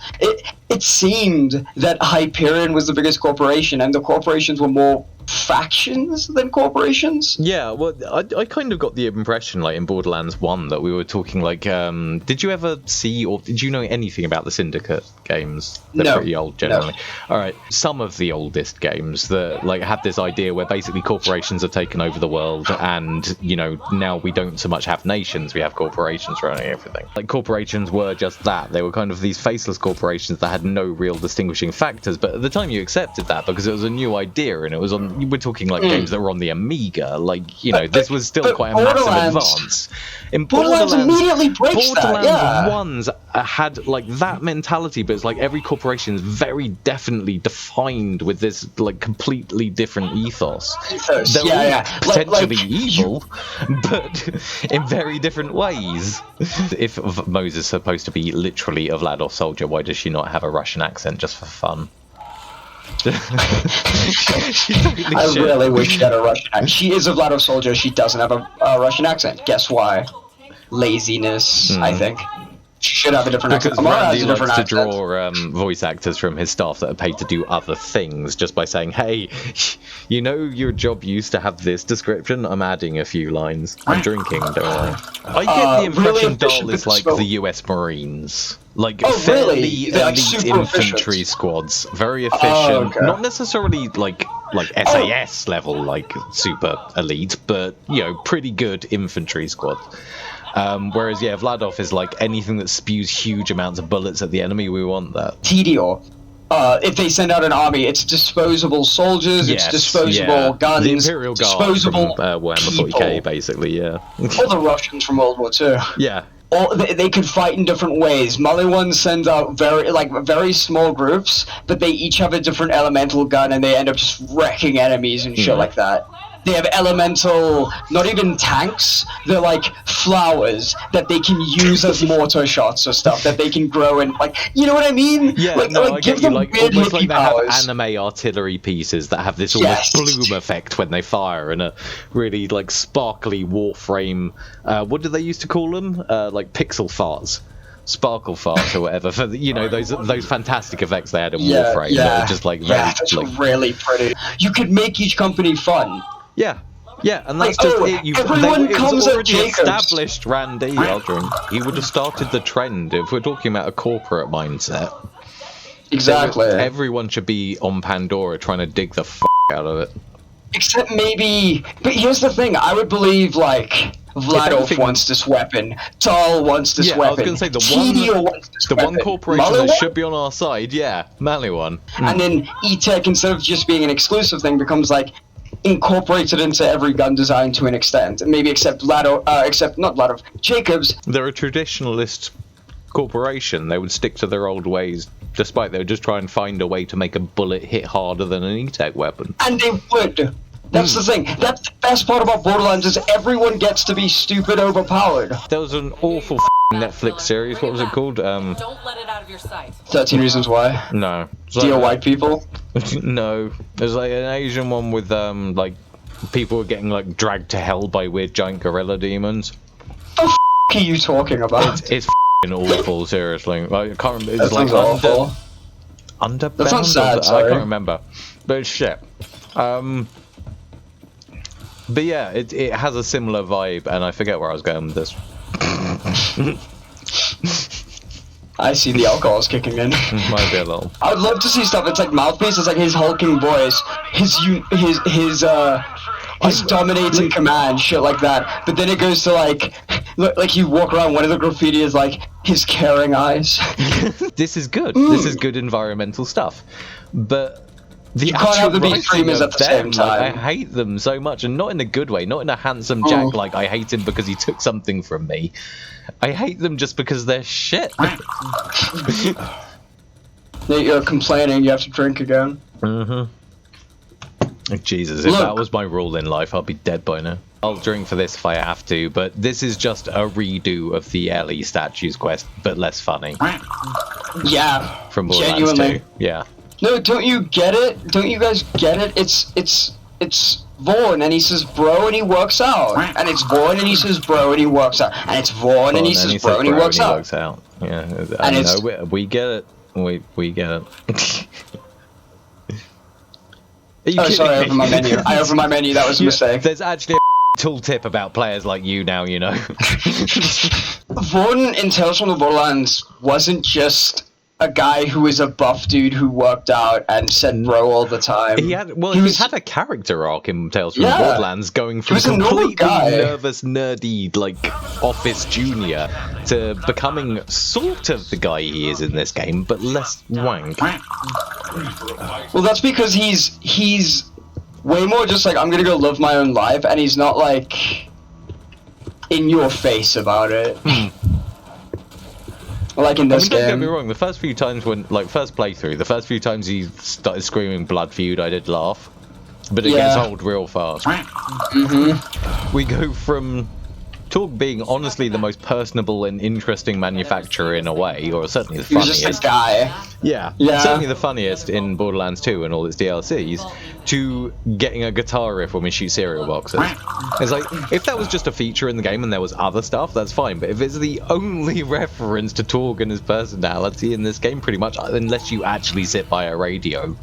Speaker 2: It seemed that Hyperion was the biggest corporation, and the corporations were more factions than corporations.
Speaker 1: Yeah, well, I kind of got the impression, like, in Borderlands 1 that we were talking, like, did you ever see, or did you know anything about the Syndicate games? They're
Speaker 2: No.
Speaker 1: pretty old, generally. Alright, some of the oldest games that, like, had this idea where basically corporations have taken over the world, and, you know, now we don't so much have nations, we have corporations running everything. Like, corporations were just that. They were kind of these faceless corporations that had no real distinguishing factors, but at the time you accepted that because it was a new idea, and it was on, we're talking like games that were on the Amiga, like, you know, this was still
Speaker 2: but
Speaker 1: quite a massive
Speaker 2: Borderlands-
Speaker 1: advance. In
Speaker 2: Borderlands immediately breaks that,
Speaker 1: Borderlands
Speaker 2: yeah.
Speaker 1: 1's had like that mentality, but it's like every corporation is very definitely defined with this like completely different ethos. They're
Speaker 2: Yeah,
Speaker 1: all
Speaker 2: yeah.
Speaker 1: potentially
Speaker 2: Like,
Speaker 1: evil, but in very different ways. If Moses is supposed to be literally a Vladov soldier, why does she not have a Russian accent just for fun? She totally
Speaker 2: I
Speaker 1: should.
Speaker 2: really wish she had a Russian accent. She is a Vladov soldier, she doesn't have a Russian accent. Guess why? Laziness, I think. She should have a different
Speaker 1: Because
Speaker 2: accent. Amara has
Speaker 1: Randy
Speaker 2: a different
Speaker 1: likes to
Speaker 2: accent.
Speaker 1: draw voice actors from his staff that are paid to do other things just by saying, "Hey, you know your job used to have this description? I'm adding a few lines. I'm drinking, don't worry." I get the
Speaker 2: Really
Speaker 1: impression
Speaker 2: efficient
Speaker 1: Dahl
Speaker 2: with
Speaker 1: is like
Speaker 2: smoke.
Speaker 1: the US Marines. Like,
Speaker 2: Oh,
Speaker 1: fairly
Speaker 2: really? They're, like,
Speaker 1: elite
Speaker 2: super
Speaker 1: infantry
Speaker 2: efficient.
Speaker 1: squads. Very efficient.
Speaker 2: okay.
Speaker 1: Not necessarily like SAS level, like super elite, but, you know, pretty good infantry squad. Whereas, yeah, Vladov is like anything that spews huge amounts of bullets at the enemy, we want that.
Speaker 2: TDO. If they send out an army, it's disposable soldiers,
Speaker 1: Yes,
Speaker 2: it's disposable
Speaker 1: yeah.
Speaker 2: guns,
Speaker 1: The Imperial Guard
Speaker 2: disposable
Speaker 1: from Warhammer 40k,
Speaker 2: people.
Speaker 1: basically, yeah.
Speaker 2: All the Russians from World War II.
Speaker 1: Yeah.
Speaker 2: Or they could fight in different ways. Maliwan sends out very small groups, but they each have a different elemental gun, and they end up just wrecking enemies and shit like that. They have elemental, not even tanks. They're like flowers that they can use as mortar shots or stuff that they can grow in. Like, you know what I mean?
Speaker 1: Yeah,
Speaker 2: like,
Speaker 1: no,
Speaker 2: like
Speaker 1: I
Speaker 2: give
Speaker 1: get you.
Speaker 2: them
Speaker 1: Like,
Speaker 2: weird
Speaker 1: almost
Speaker 2: hippie
Speaker 1: like they
Speaker 2: powers.
Speaker 1: have anime artillery pieces that have this
Speaker 2: Yes.
Speaker 1: almost bloom effect when they fire, and a really, like, sparkly warframe. What do they used to call them? Like, pixel farts. Sparkle farts or whatever. For the, you know, those fantastic effects they had in Warframe. That were just, like, very,
Speaker 2: that's
Speaker 1: like...
Speaker 2: really pretty. You could make each company fun.
Speaker 1: Yeah. Yeah, and that's
Speaker 2: Like,
Speaker 1: just
Speaker 2: oh,
Speaker 1: it.
Speaker 2: everyone
Speaker 1: It was
Speaker 2: comes at
Speaker 1: already
Speaker 2: Jacobs.
Speaker 1: established, Randy Aldrin. He would have started the trend if we're talking about a corporate mindset.
Speaker 2: Exactly.
Speaker 1: Everyone should be on Pandora trying to dig the out of it.
Speaker 2: Except maybe, but here's the thing: I would believe like Vladov
Speaker 1: anything-
Speaker 2: wants this weapon, Dahl wants this
Speaker 1: Yeah, I
Speaker 2: weapon,
Speaker 1: was going to say
Speaker 2: TDO wants this
Speaker 1: the
Speaker 2: weapon,
Speaker 1: one corporation
Speaker 2: Maliwan?
Speaker 1: that should be on our side. Yeah, Maliwan.
Speaker 2: And then E-Tech, instead of just being an exclusive thing, becomes like incorporated into every gun design to an extent. Maybe except not Vladov, Jacobs.
Speaker 1: They're a traditionalist corporation. They would stick to their old ways, despite they would just try and find a way to make a bullet hit harder than an E-Tech weapon.
Speaker 2: And they would. That's the thing. That's the best part about Borderlands is everyone gets to be stupid overpowered.
Speaker 1: There was an awful Netflix series. What was it called?
Speaker 3: Don't let it out of your sight.
Speaker 2: 13 Reasons Why.
Speaker 1: No. It's
Speaker 2: Dear
Speaker 1: like-
Speaker 2: white people.
Speaker 1: No, there's like an Asian one with like people were getting like dragged to hell by weird giant gorilla demons.
Speaker 2: What are you talking about?
Speaker 1: It's awful, seriously. Like, I can't remember. It's
Speaker 2: That
Speaker 1: like
Speaker 2: sounds awful.
Speaker 1: Underbound.
Speaker 2: That sounds sad,
Speaker 1: I
Speaker 2: sorry.
Speaker 1: can't remember, but it's shit. But yeah, it has a similar vibe, and I forget where I was going with this.
Speaker 2: I see the alcohol's kicking in.
Speaker 1: Might be a little.
Speaker 2: I'd love to see stuff. It's like Mouthpiece. It's like his hulking voice, his dominating command, shit like that. But then it goes to like you walk around. One of the graffiti is like his caring eyes.
Speaker 1: This is good. This is good environmental stuff. But The
Speaker 2: You can't have them be
Speaker 1: actual
Speaker 2: streamers
Speaker 1: writing
Speaker 2: at the
Speaker 1: of
Speaker 2: same
Speaker 1: them, like, I
Speaker 2: time.
Speaker 1: hate them so much, and not in a good way, not in a handsome Jack, like I hate him because he took something from me. I hate them just because they're shit.
Speaker 2: Nate, you're complaining, you have to drink again.
Speaker 1: Jesus, if
Speaker 2: Look.
Speaker 1: that was my rule in life, I'll be dead by now. I'll drink for this if I have to, but this is just a redo of the Ellie statues quest, but less funny.
Speaker 2: Yeah,
Speaker 1: From Borderlands
Speaker 2: genuinely.
Speaker 1: 2. Yeah.
Speaker 2: No, don't you get it? Don't you guys get it? It's Vaughn and he says bro and he works out. And it's Vaughn and he says bro and he works out. And it's Vaughn and he says bro and he works out.
Speaker 1: Yeah,
Speaker 2: And it's-
Speaker 1: we get it. We get it. Are you
Speaker 2: Oh,
Speaker 1: kidding
Speaker 2: sorry, I
Speaker 1: me?
Speaker 2: opened my menu. I opened my menu, that was a mistake.
Speaker 1: There's actually a tooltip about players like you now, you know.
Speaker 2: Vaughn in Tales from the Borderlands wasn't just a guy who was a buff dude who worked out and said bro all the time.
Speaker 1: He had a character arc in Tales from
Speaker 2: Yeah.
Speaker 1: the Borderlands, going from
Speaker 2: was a normal
Speaker 1: completely
Speaker 2: guy.
Speaker 1: nervous, nerdy, like office junior to becoming sort of the guy he is in this game, but less wank.
Speaker 2: Well, that's because he's way more just like, I'm gonna go live my own life, and he's not like in your face about it. Like in
Speaker 1: I
Speaker 2: this
Speaker 1: mean, don't get
Speaker 2: game.
Speaker 1: me wrong. The first few times first playthrough, the first few times he started screaming blood feud, I did laugh, but it gets
Speaker 2: Yeah.
Speaker 1: old real fast. We go from Torg being honestly the most personable and interesting manufacturer in a way, or certainly the
Speaker 2: He was just a
Speaker 1: funniest.
Speaker 2: guy.
Speaker 1: Yeah,
Speaker 2: Yeah.
Speaker 1: certainly the funniest in Borderlands 2 and all its DLCs, to getting a guitar riff when we shoot cereal boxes. It's like, if that was just a feature in the game and there was other stuff, that's fine, but if it's the only reference to Torg and his personality in this game, pretty much, unless you actually sit by a radio,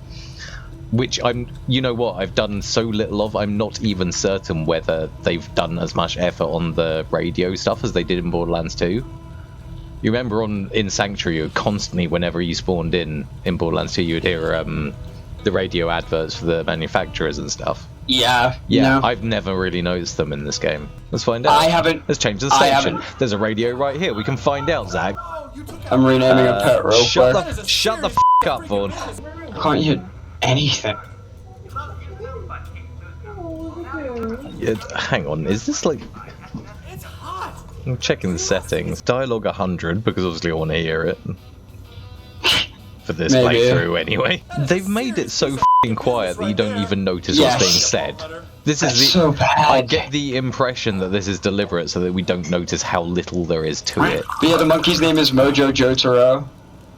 Speaker 1: which you know what, I've done so little of, I'm not even certain whether they've done as much effort on the radio stuff as they did in Borderlands 2. You remember in Sanctuary, you constantly, whenever you spawned in Borderlands 2, you would hear the radio adverts for the manufacturers and stuff.
Speaker 2: Yeah.
Speaker 1: Yeah,
Speaker 2: No.
Speaker 1: I've never really noticed them in this game. Let's find out.
Speaker 2: I haven't.
Speaker 1: Let's change the
Speaker 2: I
Speaker 1: station.
Speaker 2: haven't.
Speaker 1: There's a radio right here. We can find out, Zach.
Speaker 2: I'm renaming a pet real
Speaker 1: Shut
Speaker 2: quick.
Speaker 1: the f up, Vaughn.
Speaker 2: Can't you hit anything?
Speaker 1: Yeah, hang on, is this like...
Speaker 5: It's hot.
Speaker 1: I'm checking the settings. Dialogue 100, because obviously I want to hear it. For this
Speaker 2: Maybe.
Speaker 1: playthrough, anyway. They've made it so f***ing quiet that you don't even notice what's being
Speaker 2: Yes.
Speaker 1: said. This
Speaker 2: That's
Speaker 1: is the...
Speaker 2: so bad.
Speaker 1: I get the impression that this is deliberate so that we don't notice how little there is to it.
Speaker 2: But yeah, the monkey's name is Mojo Jotaro.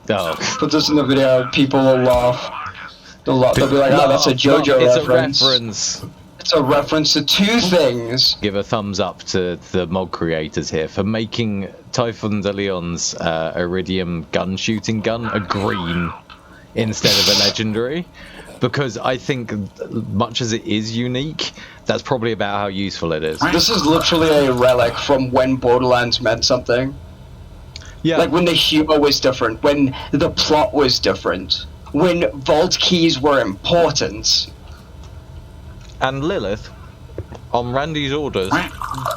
Speaker 1: Oh.
Speaker 2: Put this in the video, people will laugh. They'll be like, oh, that's a JoJo
Speaker 1: It's
Speaker 2: reference.
Speaker 1: a reference.
Speaker 2: It's a reference to two things.
Speaker 1: Give a thumbs up to the mod creators here for making Typhon de Leon's Iridium gun shooting gun a green instead of a legendary, because I think much as it is unique, that's probably about how useful it is.
Speaker 2: This is literally a relic from when Borderlands meant something.
Speaker 1: Yeah,
Speaker 2: Like when the humor was different, when the plot was different, when vault keys were important.
Speaker 1: and Lilith, on Randy's orders,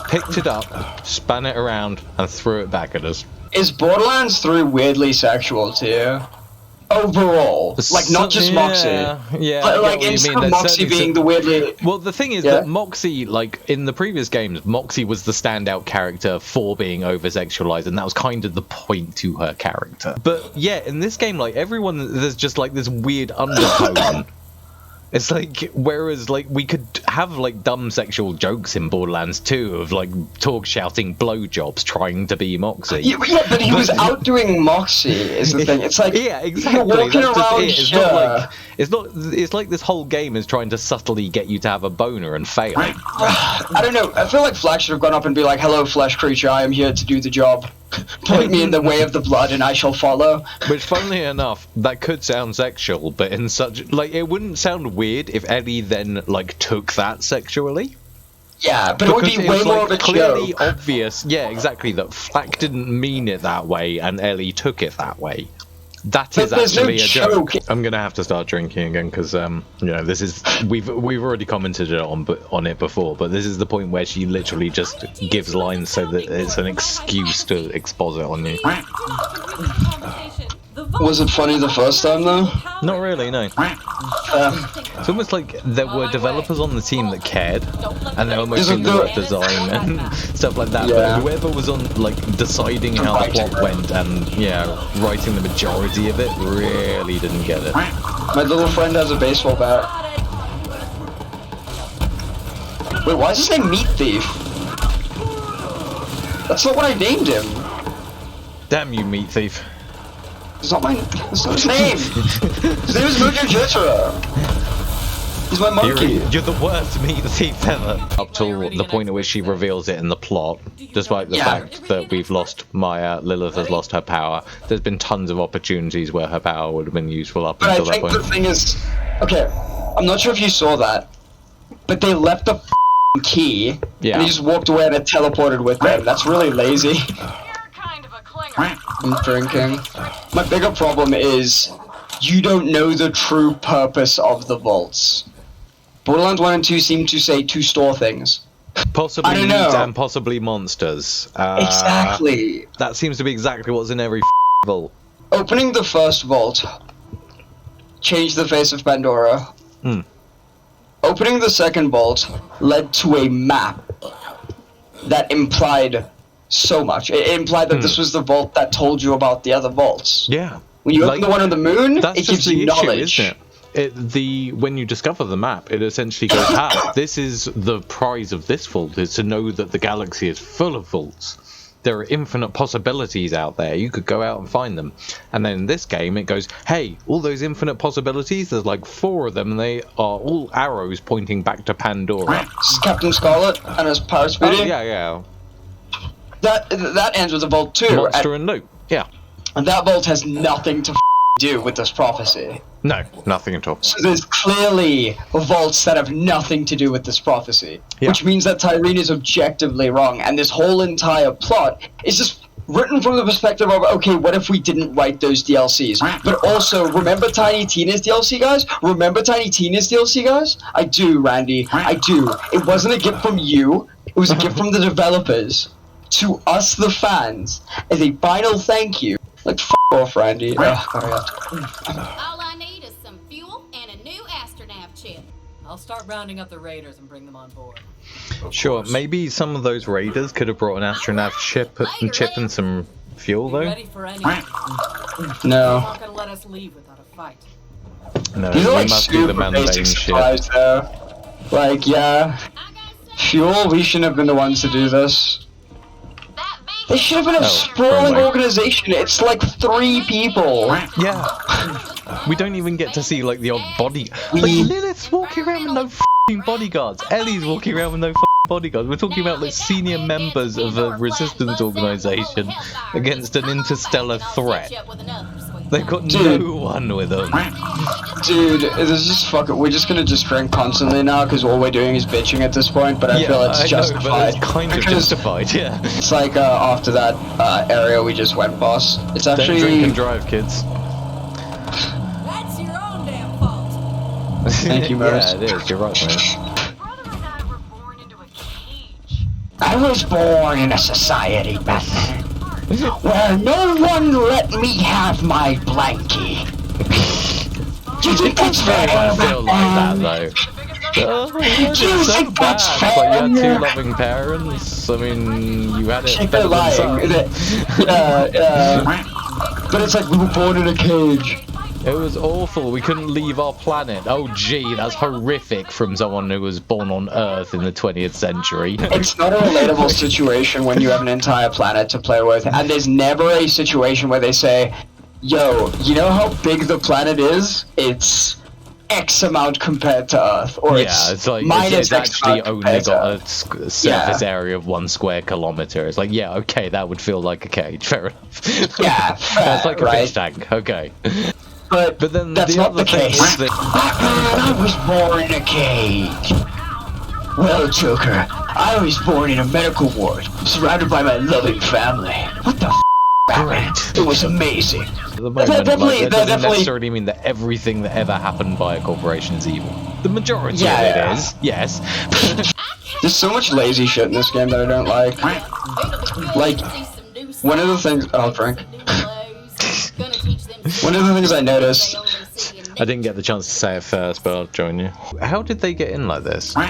Speaker 1: picked it up, span it around, and threw it back at us.
Speaker 2: Is Borderlands 3 weirdly sexual to you? Overall. Like, not just Moxie.
Speaker 1: Yeah,
Speaker 2: But,
Speaker 1: I get
Speaker 2: like,
Speaker 1: what you
Speaker 2: instead
Speaker 1: mean.
Speaker 2: of
Speaker 1: There's
Speaker 2: Moxie
Speaker 1: certainly
Speaker 2: being
Speaker 1: some-
Speaker 2: the weirdly...
Speaker 1: Well, the thing is
Speaker 2: Yeah.
Speaker 1: that Moxie, like, in the previous games, Moxie was the standout character for being over-sexualized, and that was kind of the point to her character. But, yeah, in this game, like, there's just, like, this weird undertone. It's like, whereas, like, we could have, like, dumb sexual jokes in Borderlands 2 of, like, Torg shouting blowjobs trying to be Moxie.
Speaker 2: Yeah, but he was outdoing Moxie, is the thing. It's like,
Speaker 1: Yeah, exactly.
Speaker 2: you're walking
Speaker 1: That's just
Speaker 2: around
Speaker 1: it. It's
Speaker 2: here.
Speaker 1: not like it's like this whole game is trying to subtly get you to have a boner and failing.
Speaker 2: I don't know. I feel like Flash should have gone up and be like, "Hello, flesh creature. I am here to do the job. Point me in the way of the blood, and I shall follow."
Speaker 1: Which, funnily enough, that could sound sexual, but in such like it wouldn't sound weird if Ellie then like took that sexually.
Speaker 2: Yeah, but it would be
Speaker 1: Because
Speaker 2: way
Speaker 1: it's,
Speaker 2: more
Speaker 1: like,
Speaker 2: of a
Speaker 1: clearly
Speaker 2: joke.
Speaker 1: obvious. Yeah, exactly. That Flack didn't mean it that way, and Ellie took it that way. That
Speaker 2: But
Speaker 1: is
Speaker 2: there's no
Speaker 1: actually a joke.
Speaker 2: joke.
Speaker 1: I'm gonna have to start drinking again because you know, this is we've already commented on it before, but this is the point where she literally just gives lines so that it's an excuse to expose it on you.
Speaker 3: Conversation. The
Speaker 2: Was it funny the first time though?
Speaker 1: Not really, no. It's almost like there were developers on the team that cared, and they were making the web design and stuff like that.
Speaker 2: Yeah.
Speaker 1: But whoever was on like deciding how the plot went and writing the majority of it really didn't get it.
Speaker 2: My little friend has a baseball bat. Wait, why is his name Meat Thief? That's not what I named him.
Speaker 1: Damn you, Meat Thief.
Speaker 2: It's not that's not his name. His name is Mojo Jotaro. He's my monkey.
Speaker 1: You're the worst Meat Thief ever. Up till the point at which she reveals it in the plot, despite the fact that we've lost Maya, Lilith has lost her power. There's been tons of opportunities where her power would have been useful up
Speaker 2: But
Speaker 1: until
Speaker 2: I
Speaker 1: that
Speaker 2: think
Speaker 1: point.
Speaker 2: the thing is, okay, I'm not sure if you saw that, but they left the f***ing key, and
Speaker 1: Yeah.
Speaker 2: he just walked away and it teleported with them. That's really lazy.
Speaker 6: You're kind of a clinger.
Speaker 2: I'm drinking. My bigger problem is, you don't know the true purpose of the vaults. Borderlands 1 and 2 seem to say to store things.
Speaker 1: Possibly
Speaker 2: I don't
Speaker 1: meat
Speaker 2: know.
Speaker 1: and possibly monsters.
Speaker 2: Exactly.
Speaker 1: That seems to be exactly what's in every vault.
Speaker 2: Opening the first vault changed the face of Pandora.
Speaker 1: Hmm.
Speaker 2: Opening the second vault led to a map that implied so much. It implied that this was the vault that told you about the other vaults.
Speaker 1: Yeah.
Speaker 2: When you
Speaker 1: Like,
Speaker 2: open the one on the moon,
Speaker 1: That's
Speaker 2: it
Speaker 1: just
Speaker 2: gives
Speaker 1: the
Speaker 2: you
Speaker 1: issue,
Speaker 2: knowledge.
Speaker 1: isn't it? When you discover the map, it essentially goes, this is the prize of this vault, is to know that the galaxy is full of vaults. There are infinite possibilities out there. You could go out and find them. And then in this game, it goes, hey, all those infinite possibilities, there's like 4 of them, and they are all arrows pointing back to Pandora.
Speaker 2: This is Captain Scarlet and his power
Speaker 1: Oh,
Speaker 2: speeding.
Speaker 1: yeah.
Speaker 2: That ends with the vault 2.
Speaker 1: Monster and Loop. Yeah.
Speaker 2: And that vault has nothing to do with this prophecy.
Speaker 1: No, nothing at all.
Speaker 2: So there's clearly vaults that have nothing to do with this prophecy.
Speaker 1: Yeah.
Speaker 2: Which means that Tyreen is objectively wrong, and this whole entire plot is just written from the perspective of, okay, what if we didn't write those DLCs? But also, remember Tiny Tina's DLC, guys? Remember Tiny Tina's DLC, guys? I do, Randy. I do. It wasn't a gift from you. It was a gift from the developers to us, the fans, as a final thank you. Like, f*** off, Randy. Ugh, God, I have to...
Speaker 6: All I need is some fuel and a new astronav chip.
Speaker 3: I'll start rounding up the raiders and bring them on board.
Speaker 1: Sure, maybe some of those raiders could have brought an astronav chip and some fuel,
Speaker 3: Be
Speaker 1: though.
Speaker 3: ready for anything. They're
Speaker 2: No.
Speaker 3: not gonna let us leave without a fight.
Speaker 1: No,
Speaker 2: These are
Speaker 1: we
Speaker 2: like
Speaker 1: must do the
Speaker 2: super
Speaker 1: mundane
Speaker 2: basic
Speaker 1: shit.
Speaker 2: supplies though. Like, yeah.
Speaker 6: I got
Speaker 2: Fuel, we shouldn't have been the ones to do this.
Speaker 6: that big.
Speaker 2: They should have been a
Speaker 1: Oh,
Speaker 2: sprawling
Speaker 1: right.
Speaker 2: organization. It's like 3 people.
Speaker 1: Yeah. We don't even get to see, like, the odd body. Like,
Speaker 2: We-
Speaker 1: Lilith's walking around with no f***ing bodyguards. Ellie's walking around with no f***ing bodyguards. We're talking about, like, senior members of a resistance organization against an interstellar threat. They've got
Speaker 2: Dude.
Speaker 1: no one with them.
Speaker 2: Dude, this is just fuck it. We're just gonna just drink constantly now because all we're doing is bitching at this point, but I feel it's
Speaker 1: I know,
Speaker 2: justified.
Speaker 1: but it's kind of
Speaker 2: Because
Speaker 1: justified, yeah.
Speaker 2: It's like after that area we just went past. It's
Speaker 1: Don't drink
Speaker 2: actually...
Speaker 1: and drive, kids.
Speaker 3: That's your own damn fault.
Speaker 2: Thank you, Maris.
Speaker 1: Yeah, it is. You're right, man.
Speaker 6: My brother and I were born into a cage.
Speaker 2: I was born in a society, Batman, where no one let me have my blankie. Do you think that's fair,
Speaker 1: I feel like that,
Speaker 2: Batman?
Speaker 1: though. Oh, it's
Speaker 2: Do you
Speaker 1: so
Speaker 2: think
Speaker 1: bad.
Speaker 2: that's
Speaker 1: It's like you had
Speaker 2: fair?
Speaker 1: 2 loving parents. I mean, you had it
Speaker 2: Think
Speaker 1: better
Speaker 2: they're
Speaker 1: than
Speaker 2: lying.
Speaker 1: some.
Speaker 2: Yeah. But it's like we were born in a cage.
Speaker 1: It was awful. We couldn't leave our planet. Oh, gee, that's horrific from someone who was born on Earth in the 20th century.
Speaker 2: It's not a relatable situation when you have an entire planet to play with, and there's never a situation where they say, yo, you know how big the planet is? It's X amount compared to Earth, or
Speaker 1: Yeah, it's like
Speaker 2: minus
Speaker 1: it's
Speaker 2: X
Speaker 1: actually
Speaker 2: amount
Speaker 1: only
Speaker 2: compared to
Speaker 1: got a
Speaker 2: Earth.
Speaker 1: surface area of 1 square kilometer. It's like, yeah, okay, that would feel like a cage. Fair enough.
Speaker 2: Yeah,
Speaker 1: That's like a
Speaker 2: right.
Speaker 1: fish tank. Okay.
Speaker 2: But
Speaker 1: Then
Speaker 2: that's
Speaker 1: the
Speaker 2: not
Speaker 1: other
Speaker 2: the
Speaker 1: thing
Speaker 2: case.
Speaker 1: is that
Speaker 2: Batman, I was born in a cage. Well, Joker, I was born in a medical ward, surrounded by my loving family. What the f***, Batman? It was amazing.
Speaker 1: at the moment,
Speaker 2: definitely-
Speaker 1: that
Speaker 2: that
Speaker 1: doesn't
Speaker 2: definitely-
Speaker 1: necessarily mean that everything that ever happened by a corporation is evil. The majority
Speaker 2: Yeah,
Speaker 1: of it
Speaker 2: yeah.
Speaker 1: is, yes.
Speaker 2: There's so much lazy shit in this game that I don't like. Like, one of the things... Oh, Frank.
Speaker 6: Gonna teach them
Speaker 2: One of the things I noticed.
Speaker 1: I didn't get the chance to say it first, but I'll join you. How did they get in like this?
Speaker 2: They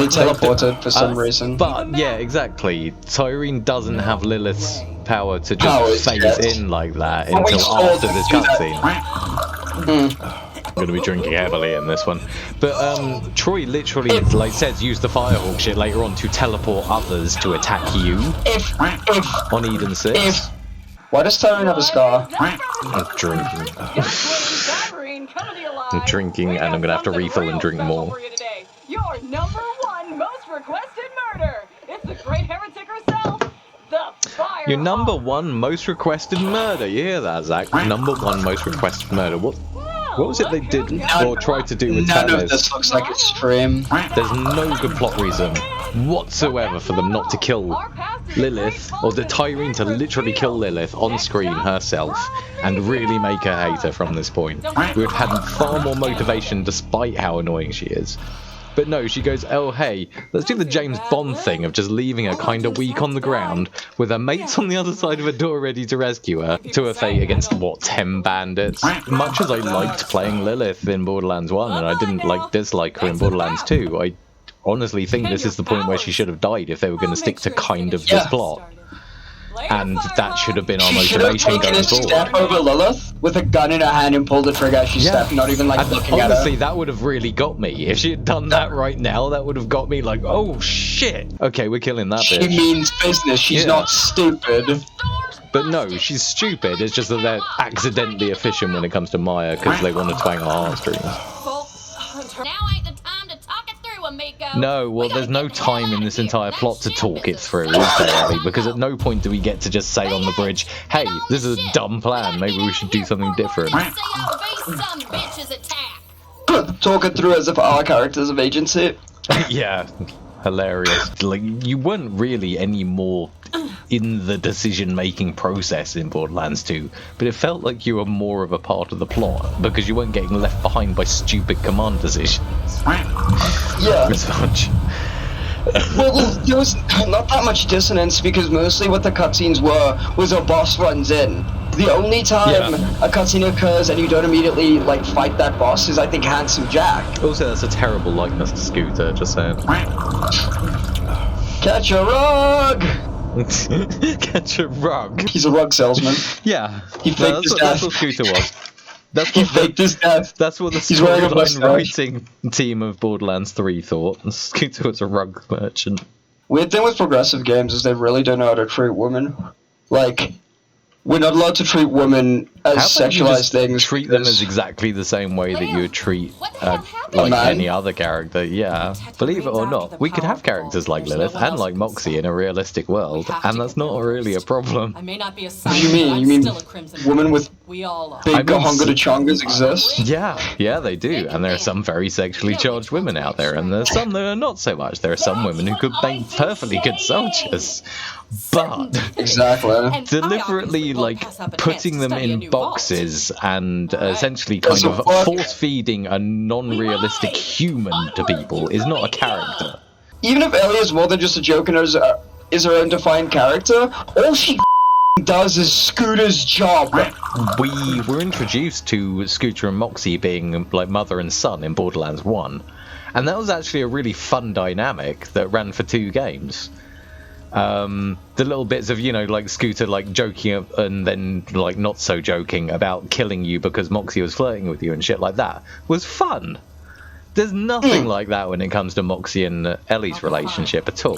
Speaker 2: teleported for some reason.
Speaker 1: But yeah, exactly. Tyreen doesn't have Lilith's power to
Speaker 2: Powers,
Speaker 1: just phase
Speaker 2: yes.
Speaker 1: in like that
Speaker 2: But we
Speaker 1: until
Speaker 2: saw
Speaker 1: after
Speaker 2: them
Speaker 1: this
Speaker 2: do that.
Speaker 1: cutscene. I'm gonna be drinking heavily in this one. But Troy literally like says use the Firehawk shit later on to teleport others to attack you
Speaker 2: If
Speaker 1: on Eden 6.
Speaker 2: why does Tyrone have a scar?
Speaker 1: I'm drinking. I'm drinking and I'm gonna have to refill and drink more.
Speaker 3: Your number one most requested murder. It's the great heretic herself, the Fire.
Speaker 1: Your number one most requested murder. You hear that, Zach? Number one most requested murder. What was it they did or tried to do with
Speaker 2: None of
Speaker 1: Talis?
Speaker 2: this looks like extreme.
Speaker 1: There's no good plot reason whatsoever for them not to kill Lilith, or the Tyreen to literally kill Lilith on screen herself and really make her hate her from this point. We would have had far more motivation despite how annoying she is. But no, she goes, oh hey, let's do the James Bond thing of just leaving her kind of weak on the ground with her mates on the other side of a door ready to rescue her to her fate against, what, 10 bandits? Much as I liked playing Lilith in Borderlands 1 and I didn't dislike her in Borderlands 2, I honestly think this is the point where she should have died if they were going to stick to kind of this plot. And that should have been our
Speaker 2: She should have
Speaker 1: motivation
Speaker 2: taken
Speaker 1: going
Speaker 2: a step
Speaker 1: forward.
Speaker 2: over Lilith with a gun in her hand and pulled the trigger as she stepped, not even like
Speaker 1: And
Speaker 2: looking at
Speaker 1: honestly,
Speaker 2: her.
Speaker 1: that would have really got me. If she had done that right now, that would have got me like, oh shit. Okay, we're killing that
Speaker 2: She
Speaker 1: bitch.
Speaker 2: means business. She's
Speaker 1: Yeah.
Speaker 2: not stupid.
Speaker 1: But no, she's stupid. It's just that they're accidentally efficient when it comes to Maya because they want to twang our heartstrings.
Speaker 6: Now ain't the time to talk it through, amigo.
Speaker 1: No, well, there's no time in this entire plot to talk it through, is there, Ellie? Because at no point do we get to just say on the bridge, hey, this is a dumb plan, maybe we should do something different.
Speaker 6: Some bitches attack.
Speaker 2: Talk it through as if our characters have agency.
Speaker 1: Yeah, hilarious. Like, you weren't really any more in the decision-making process in Borderlands 2, but it felt like you were more of a part of the plot, because you weren't getting left behind by stupid command decisions.
Speaker 2: Yeah.
Speaker 1: As much.
Speaker 2: Well, there was not that much dissonance because mostly what the cutscenes were was a boss runs in. The only time a cutscene occurs and you don't immediately like fight that boss is, I think, Handsome Jack.
Speaker 1: Also, that's a terrible likeness to Scooter, just saying.
Speaker 2: Catch a rug!
Speaker 1: Catch a rug.
Speaker 2: He's a rug salesman.
Speaker 1: Yeah,
Speaker 2: He faked his
Speaker 1: that's
Speaker 2: death.
Speaker 1: what Scooter was. That's
Speaker 2: He
Speaker 1: what
Speaker 2: faked his death.
Speaker 1: That's what the
Speaker 2: He's wearing a
Speaker 1: storyline
Speaker 2: mustache.
Speaker 1: writing team of Borderlands 3 thought. Scooter was a rug merchant.
Speaker 2: Weird thing with progressive games is they really don't know how to treat women. Like, we're not allowed to treat women as
Speaker 1: How about you
Speaker 2: sexualized
Speaker 1: just
Speaker 2: things.
Speaker 1: treat them
Speaker 2: because-
Speaker 1: as exactly the same way that you would treat
Speaker 6: What the hell happened?
Speaker 1: like
Speaker 2: Man.
Speaker 1: any other character? Yeah, believe it or not, we could have characters like Lilith and like Moxie in a realistic world, and that's not really a problem.
Speaker 3: I may not be a
Speaker 2: What do you mean? You mean women with
Speaker 3: We all are.
Speaker 2: big
Speaker 1: I mean,
Speaker 2: Gahonga Chongas exist?
Speaker 1: Yeah, they do, and there are some very sexually charged women out there, and there's some that are not so much. There are some women who could make perfectly good soldiers, but
Speaker 2: Exactly.
Speaker 1: deliberately like putting them in boxes and essentially kind
Speaker 2: Doesn't
Speaker 1: of
Speaker 2: work.
Speaker 1: force feeding a non-realistic human to people is not a character.
Speaker 2: Even if Ellie is more than just a joke and is her own defined character, all she does is Scooter's job.
Speaker 1: We were introduced to Scooter and Moxie being like mother and son in Borderlands 1, and that was actually a really fun dynamic that ran for 2 games. The little bits of, you know, like Scooter like joking and then like not so joking about killing you because Moxie was flirting with you and shit like that was fun. There's nothing like that when it comes to Moxie and Ellie's relationship at all.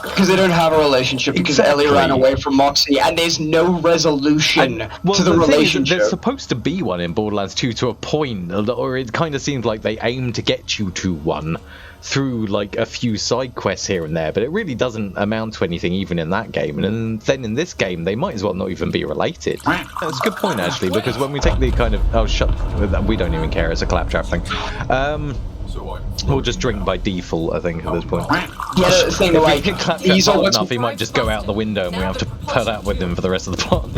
Speaker 2: Because they don't have a relationship because
Speaker 1: Exactly.
Speaker 2: Ellie ran away from Moxie and there's no resolution
Speaker 1: Well,
Speaker 2: to the
Speaker 1: thing is that
Speaker 2: relationship.
Speaker 1: there's supposed to be one in Borderlands 2 to a point, or it kind of seems like they aim to get you to one through like a few side quests here and there, but it really doesn't amount to anything even in that game. And then in this game, they might as well not even be related. That's a good point actually, because when we take the kind of we don't even care. It's a claptrap thing. We'll just drink by default, I think, at this point.
Speaker 2: Yeah, the thing,
Speaker 1: If
Speaker 2: like,
Speaker 1: we hit claptrap
Speaker 2: these are
Speaker 1: hard
Speaker 2: what's
Speaker 1: enough, he might just go out the window and we have to put up with him for the rest of the plot.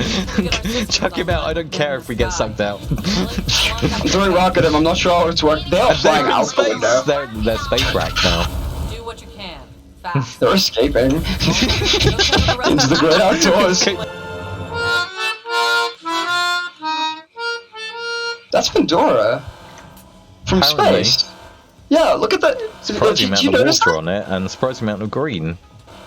Speaker 1: Chuck him out, I don't care if we get sucked out.
Speaker 2: I'm throwing rock at him. I'm not sure how it's working. They are flying
Speaker 1: They're in
Speaker 2: out the window.
Speaker 1: space. They're space wracked now.
Speaker 3: Do what you can. Fast.
Speaker 2: They're escaping into the great outdoors. That's Pandora. From
Speaker 1: Apparently.
Speaker 2: space. Yeah, look at that.
Speaker 1: Surprising
Speaker 2: Did
Speaker 1: amount
Speaker 2: you
Speaker 1: of
Speaker 2: notice
Speaker 1: water
Speaker 2: that?
Speaker 1: on it, and surprising amount of green.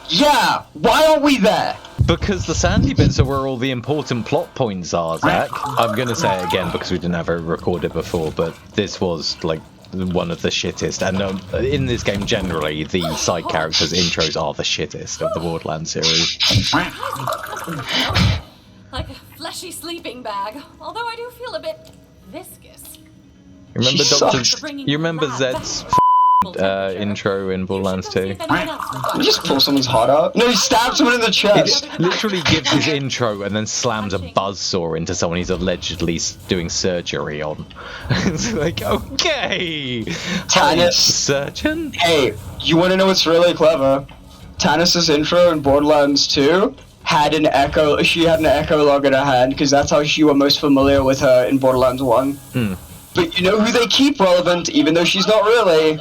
Speaker 2: Yeah, why aren't we there?
Speaker 1: Because the sandy bits are where all the important plot points are, Zach. I'm gonna say it again because we didn't have it recorded before, but this was, like, one of the shittest. And in this game, generally, the side characters' intros are the shittest of the Borderlands series.
Speaker 6: Like a fleshy sleeping bag. Although I do feel a bit viscous.
Speaker 1: Remember
Speaker 2: She
Speaker 1: Doctor?
Speaker 2: sucks.
Speaker 1: You remember Zed's intro in Borderlands 2?
Speaker 2: Did you just pull someone's heart out? No, he stabbed someone in the
Speaker 1: He
Speaker 2: chest.
Speaker 1: literally gives his intro and then slams a buzzsaw into someone he's allegedly doing surgery on. It's like, okay,
Speaker 2: Tannis.
Speaker 1: surgeon.
Speaker 2: Hey, you want to know what's really clever? Tannis' intro in Borderlands 2 had an echo. She had an echo log in her hand because that's how you were most familiar with her in Borderlands 1.
Speaker 1: Hmm.
Speaker 2: But you know who they keep relevant, even though she's not really?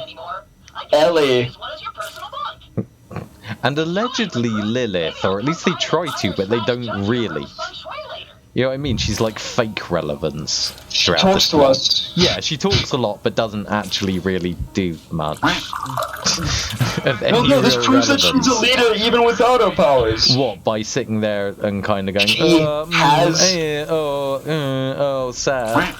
Speaker 2: Ellie.
Speaker 1: And allegedly Lilith, or at least they try to, but they don't really. You know what I mean? She's like fake relevance.
Speaker 2: She
Speaker 1: throughout
Speaker 2: talks
Speaker 1: the
Speaker 2: to
Speaker 1: plot.
Speaker 2: us.
Speaker 1: Yeah, she talks a lot, but doesn't actually really do much. Of any
Speaker 2: No, this
Speaker 1: real
Speaker 2: proves that she's a
Speaker 1: relevance.
Speaker 2: leader even without her powers.
Speaker 1: What, by sitting there and kind of going,
Speaker 2: She has-
Speaker 1: sad.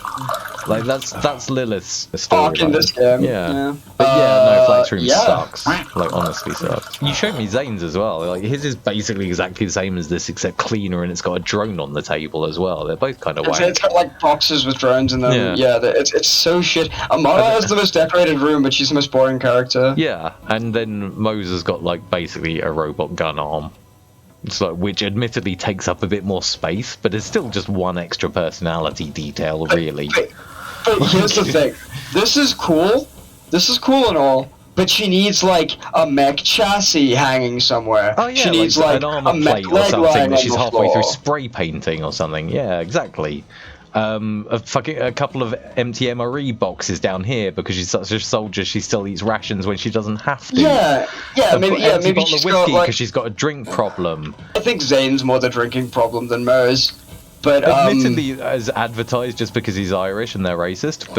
Speaker 1: Like that's Lilith's story.
Speaker 2: Fuck in this game.
Speaker 1: Yeah. But yeah, no, Flex Room
Speaker 2: yeah.
Speaker 1: sucks. Like, honestly sucks. You showed me Zane's as well. Like, his is basically exactly the same as this, except cleaner, and it's got a drone on the table as well. They're both kind of
Speaker 2: It's
Speaker 1: wank.
Speaker 2: got like boxes with drones in them.
Speaker 1: Yeah.
Speaker 2: It's so shit. Amara has the most decorated room, but she's the most boring character.
Speaker 1: Yeah, and then Mose has got, like, basically a robot gun arm. It's like, which admittedly takes up a bit more space, but it's still just one extra personality detail, really.
Speaker 2: But here's the thing. This is cool. This is cool and all. But she needs like a mech chassis hanging somewhere.
Speaker 1: Oh yeah,
Speaker 2: she needs
Speaker 1: like
Speaker 2: like
Speaker 1: an
Speaker 2: a
Speaker 1: armor
Speaker 2: mech
Speaker 1: plate or
Speaker 2: leg
Speaker 1: something
Speaker 2: lying
Speaker 1: that
Speaker 2: on
Speaker 1: she's
Speaker 2: the
Speaker 1: halfway
Speaker 2: floor.
Speaker 1: through spray painting or something. Yeah, exactly. A couple of empty MRE boxes down here because she's such a soldier. She still eats rations when she doesn't have to.
Speaker 2: Yeah,
Speaker 1: Empty
Speaker 2: maybe
Speaker 1: bottle
Speaker 2: she's
Speaker 1: of
Speaker 2: got
Speaker 1: whiskey
Speaker 2: like.
Speaker 1: because she's got a drink problem.
Speaker 2: I think Zane's more the drinking problem than Mers. But
Speaker 1: Admittedly, as advertised, just because he's Irish and they're racist,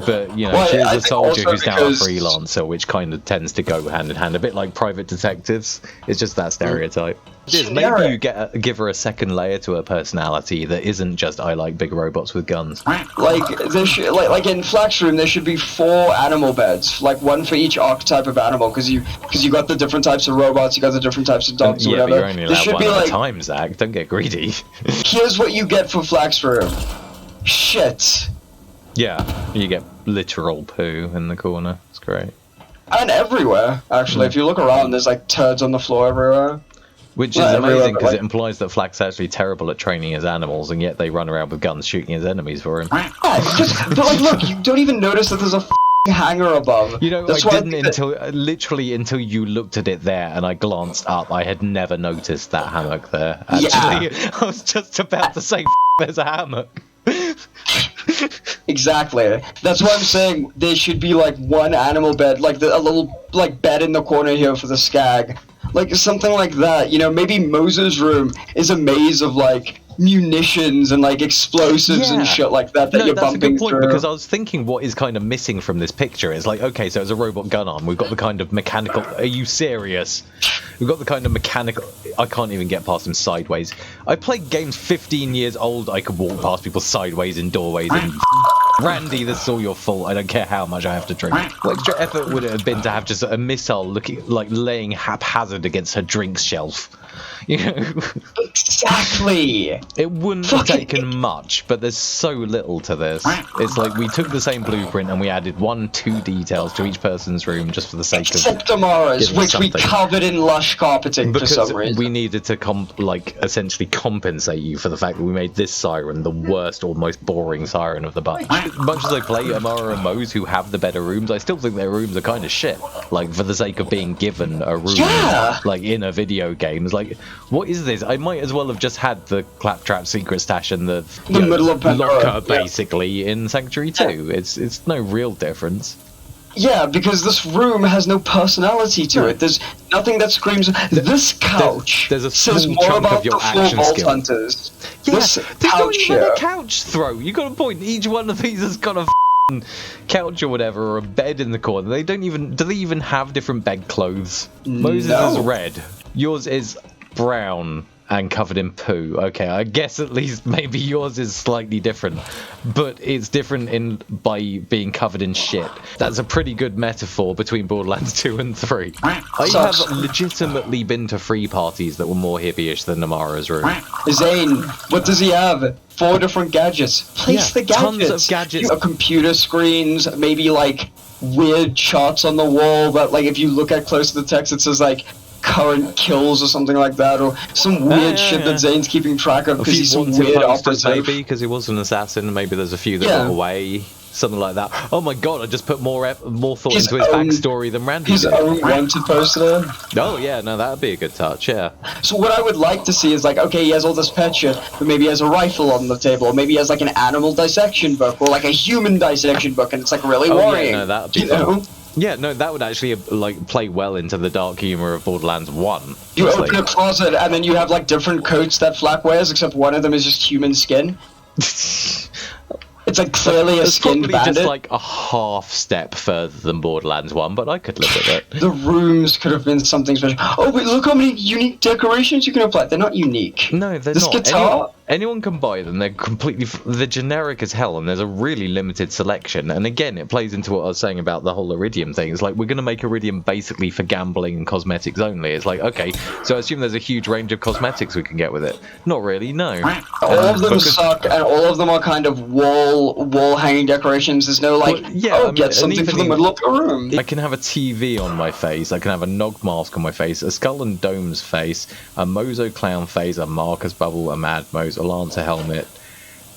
Speaker 1: but you know,
Speaker 2: Well,
Speaker 1: she is
Speaker 2: I
Speaker 1: a
Speaker 2: think
Speaker 1: soldier
Speaker 2: also
Speaker 1: who's now a
Speaker 2: because-
Speaker 1: freelancer, which kind of tends to go hand in hand, a bit like private detectives. It's just that stereotype. It is. Maybe
Speaker 2: Generic.
Speaker 1: you give her a second layer to her personality that isn't just I like big robots with guns.
Speaker 2: like there should like in Flax Room there should be 4 animal beds, like one for each archetype of animal, because you got the different types of robots, you got the different types of dogs, or
Speaker 1: Yeah, but
Speaker 2: whatever.
Speaker 1: you're only
Speaker 2: There
Speaker 1: allowed
Speaker 2: should
Speaker 1: one
Speaker 2: be
Speaker 1: at
Speaker 2: like
Speaker 1: a time, Zach. Don't get greedy.
Speaker 2: here's what you get for Flax Room. Shit.
Speaker 1: Yeah, you get literal poo in the corner. It's great.
Speaker 2: And everywhere, actually. If you look around, there's like turds on the floor everywhere.
Speaker 1: Which is
Speaker 2: Not everywhere,
Speaker 1: amazing
Speaker 2: but,
Speaker 1: because
Speaker 2: like-
Speaker 1: it implies that Flack's actually terrible at training his animals, and yet they run around with guns shooting his enemies for him.
Speaker 2: Yeah, but like, look, you don't even notice that there's a f***ing hanger above.
Speaker 1: You know,
Speaker 2: That's
Speaker 1: I
Speaker 2: why
Speaker 1: didn't
Speaker 2: think that-
Speaker 1: until literally until you looked at it there, and I glanced up. I had never noticed that hammock there. Actually, I was just about to say, "There's a hammock."
Speaker 2: Exactly. That's why I'm saying there should be like one animal bed, like a little like bed in the corner here for the skag, like something like that. You know, maybe Moses' room is a maze of like munitions and like explosives
Speaker 1: Yeah.
Speaker 2: and shit like that
Speaker 1: No,
Speaker 2: you're
Speaker 1: that's a
Speaker 2: bumping
Speaker 1: good point
Speaker 2: through.
Speaker 1: because I was thinking what is kind of missing from this picture is like, okay, so it's a robot gun arm. We've got the kind of mechanical. Are you serious? We've got the kind of mechanical. I can't even get past them sideways. I played games 15 years old. I could walk past people sideways in doorways and. Randy, this is all your fault. I don't care how much I have to drink. What extra effort would it have been to have just a missile looking like laying haphazard against her drinks shelf? You know,
Speaker 2: Exactly.
Speaker 1: it wouldn't have
Speaker 2: Fucking-
Speaker 1: taken much, but there's so little to this. It's like we took the same blueprint and we added 1-2 details to each person's room just for the sake of.
Speaker 2: Except Amara's,
Speaker 1: giving
Speaker 2: which we
Speaker 1: something.
Speaker 2: covered in lush carpeting for
Speaker 1: Because
Speaker 2: some reason.
Speaker 1: we needed to essentially compensate you for the fact that we made this siren the worst or most boring siren of the bunch. Much as I play Amara and Mose, who have the better rooms, I still think their rooms are kind of shit. Like, for the sake of being given a room,
Speaker 2: Yeah.
Speaker 1: like in a video game, it's like, what is this? I might as well have just had the Claptrap secret stash and the
Speaker 2: middle of Pandora,
Speaker 1: locker
Speaker 2: yeah.
Speaker 1: basically in Sanctuary 2. It's no real difference.
Speaker 2: Yeah, because this room has no personality to it. There's nothing that screams. This couch
Speaker 1: there's a
Speaker 2: says
Speaker 1: small
Speaker 2: more
Speaker 1: chunk of
Speaker 2: about
Speaker 1: your
Speaker 2: the four
Speaker 1: action
Speaker 2: Vault
Speaker 1: skill.
Speaker 2: Hunters
Speaker 1: Yeah,
Speaker 2: This
Speaker 1: there's
Speaker 2: couch
Speaker 1: not even
Speaker 2: here.
Speaker 1: a couch throw. You got a point. Each one of these has got a couch or whatever, or a bed in the corner. They don't even. Do they even have different bed clothes? Moses is red. Yours is brown and covered in poo. Okay, I guess at least maybe yours is slightly different, but it's different by being covered in shit. That's a pretty good metaphor between Borderlands 2 and 3. I have legitimately been to 3 parties that were more hippie-ish than Amara's room.
Speaker 2: Zane, what does he have? 4 different gadgets. Place the gadgets.
Speaker 1: Tons of gadgets.
Speaker 2: Computer screens, maybe like weird charts on the wall that like if you look at close to the text it says like current kills or something like that, or some weird shit that Zane's keeping track of because he's some weird operative.
Speaker 1: Maybe because he was an assassin. Maybe there's a few that got away. Something like that. Oh my god! I just put more thought into his backstory than Randy
Speaker 2: His
Speaker 1: did.
Speaker 2: own wanted poster.
Speaker 1: Oh yeah, no, that'd be a good touch. Yeah.
Speaker 2: So what I would like to see is like, okay, he has all this pet shit, but maybe he has a rifle on the table, or maybe he has like an animal dissection book, or like a human dissection book, and it's like really worrying.
Speaker 1: Yeah, no, that'd be fun. Yeah, no, that would actually like play well into the dark humor of Borderlands 1.
Speaker 2: You open a closet and then you have like different coats that Flak wears, except one of them is just human skin. It's like clearly a skinned
Speaker 1: probably
Speaker 2: bandit.
Speaker 1: just like a half step further than Borderlands 1, but I could live with it.
Speaker 2: The rooms could have been something special. Oh, but look how many unique decorations you can apply. They're not unique.
Speaker 1: No, they're
Speaker 2: this
Speaker 1: not.
Speaker 2: Guitar.
Speaker 1: Anyone can buy them. They're generic as hell, and there's a really limited selection. And again, it plays into what I was saying about the whole Iridium thing. It's like we're going to make Iridium basically for gambling and cosmetics only. It's like, okay, so I assume there's a huge range of cosmetics we can get with it. Not really, no.
Speaker 2: All of them suck, and all of them are kind of wall hanging decorations. There's no like, get something for the middle of the room.
Speaker 1: I can have a TV on my face. I can have a Nog mask on my face, a Skull and Dome's face, a Mozo clown face, a Marcus bubble, a Mad Mose, a Lancer helmet,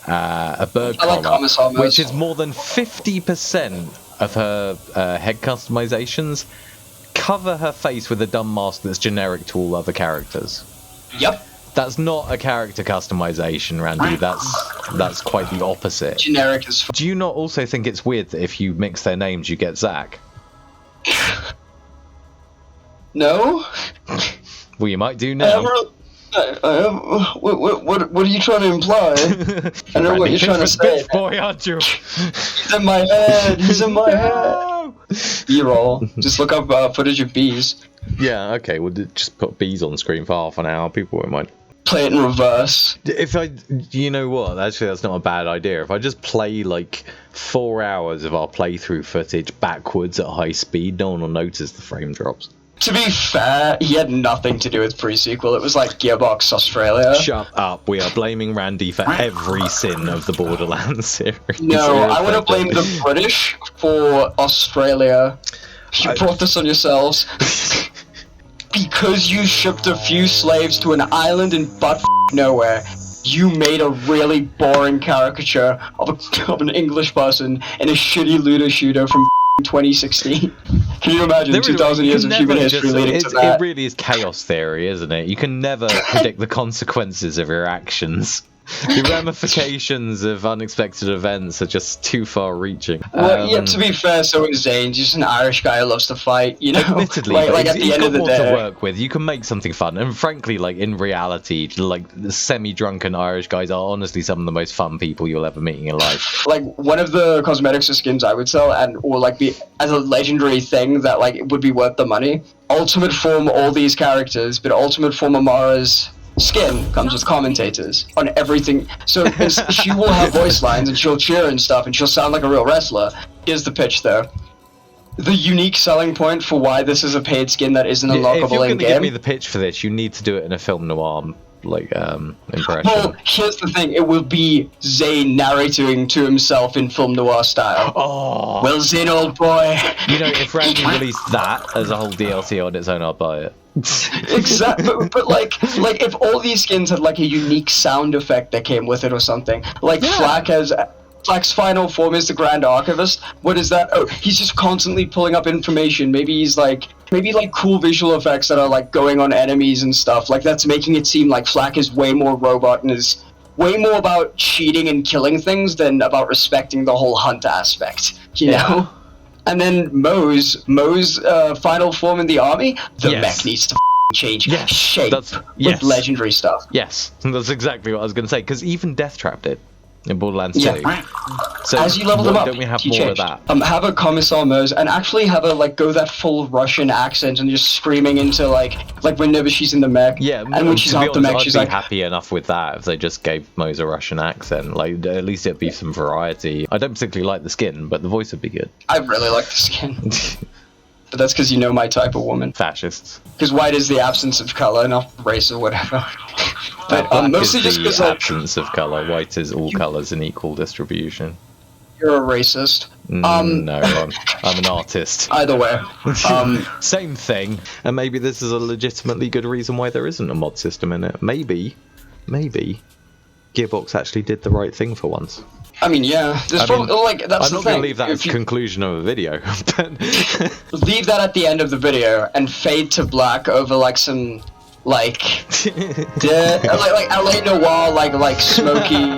Speaker 1: a bird collar, which is more than 50% of her head customizations. Cover her face with a dumb mask that's generic to all other characters.
Speaker 2: Yep.
Speaker 1: That's not a character customization, Randy. That's quite the opposite.
Speaker 2: Generic as
Speaker 1: Do you not also think it's weird that if you mix their names, you get Zack?
Speaker 2: No.
Speaker 1: Well, you might do now.
Speaker 2: What are you trying to imply? I know what you're trying to say.
Speaker 1: Boy, aren't you?
Speaker 2: He's in my head. He's in my head. B-roll. Just look up footage of bees.
Speaker 1: Yeah, okay. We'll just put bees on screen for half an hour. People won't mind.
Speaker 2: Play it in reverse.
Speaker 1: You know what? Actually, that's not a bad idea. If I just play like 4 hours of our playthrough footage backwards at high speed, no one will notice the frame drops.
Speaker 2: To be fair, he had nothing to do with pre-sequel. It was like Gearbox Australia.
Speaker 1: Shut up. We are blaming Randy for every sin of the Borderlands series.
Speaker 2: No, I want to blame the British for Australia. You brought this on yourselves. Because you shipped a few slaves to an island in nowhere, you made a really boring caricature of an English person in a shitty looter shooter from 2016. Can you imagine 2,000 years of human history leading to that?
Speaker 1: It really is chaos theory, isn't it? You can never predict the consequences of your actions. The ramifications of unexpected events are just too far-reaching.
Speaker 2: Well, yeah, to be fair, so is Zane. He's just an Irish guy who loves to fight, you know?
Speaker 1: Admittedly,
Speaker 2: like at the end of the day.
Speaker 1: to work with. You can make something fun, and frankly, like in reality, like the semi-drunken Irish guys are honestly some of the most fun people you'll ever meet in your life.
Speaker 2: Like one of the cosmetics or skins I would sell, or like be as a legendary thing that like would be worth the money. Ultimate Form all these characters, but Ultimate Form Amara's skin comes with commentators on everything, so she will have voice lines and she'll cheer and stuff and she'll sound like a real wrestler. Here's the pitch though. The unique selling point for why this is a paid skin that isn't unlockable in-game.
Speaker 1: If you're going to give me the pitch for this, you need to do it in a film noir impression.
Speaker 2: Well, here's the thing, it will be Zane narrating to himself in film noir style.
Speaker 1: Oh,
Speaker 2: well, Zane, old boy.
Speaker 1: You know, if Randy released that as a whole DLC on its own, I'd buy it.
Speaker 2: Exactly, but like if all these skins had like a unique sound effect that came with it or something, like Flak's final form is the Grand Archivist. What is that? Oh, he's just constantly pulling up information. Maybe cool visual effects that are like going on enemies and stuff. Like that's making it seem like Flak is way more robot and is way more about cheating and killing things than about respecting the whole hunt aspect. You know? And then Mo's final form in the army, the mech needs to change
Speaker 1: Yes,
Speaker 2: shape
Speaker 1: yes.
Speaker 2: with legendary stuff.
Speaker 1: Yes, that's exactly what I was going to say. Because even Deathtrap did in Borderlands 2.
Speaker 2: Yeah.
Speaker 1: So
Speaker 2: As you level them
Speaker 1: why
Speaker 2: up,
Speaker 1: don't we have
Speaker 2: he
Speaker 1: more
Speaker 2: changed.
Speaker 1: of that?
Speaker 2: Have a Commissar Mose and actually have her like go that full Russian accent and just screaming into like whenever she's in the mech.
Speaker 1: Yeah,
Speaker 2: and when she's
Speaker 1: to be
Speaker 2: out the
Speaker 1: honest,
Speaker 2: mech,
Speaker 1: I'd
Speaker 2: she's
Speaker 1: be
Speaker 2: like,
Speaker 1: happy enough with that if they just gave Mose a Russian accent. Like, at least it'd be some variety. I don't particularly like the skin, but the voice would be good.
Speaker 2: I really like the skin. But that's because you know my type of woman.
Speaker 1: Fascists.
Speaker 2: Because white is the absence of color, not race or whatever. But
Speaker 1: Black
Speaker 2: mostly
Speaker 1: is
Speaker 2: just
Speaker 1: the
Speaker 2: because like
Speaker 1: absence of color. White is all colors in equal distribution.
Speaker 2: you're a racist.
Speaker 1: No, I'm an artist.
Speaker 2: Either way.
Speaker 1: Same thing. And maybe this is a legitimately good reason why there isn't a mod system in it. Maybe Gearbox actually did the right thing for once.
Speaker 2: I mean, yeah. There's probably like that's
Speaker 1: I'm
Speaker 2: the
Speaker 1: not
Speaker 2: thing.
Speaker 1: going to leave that as
Speaker 2: If you
Speaker 1: conclusion of a video, but
Speaker 2: leave that at the end of the video and fade to black over like some like like LA Noir like smoky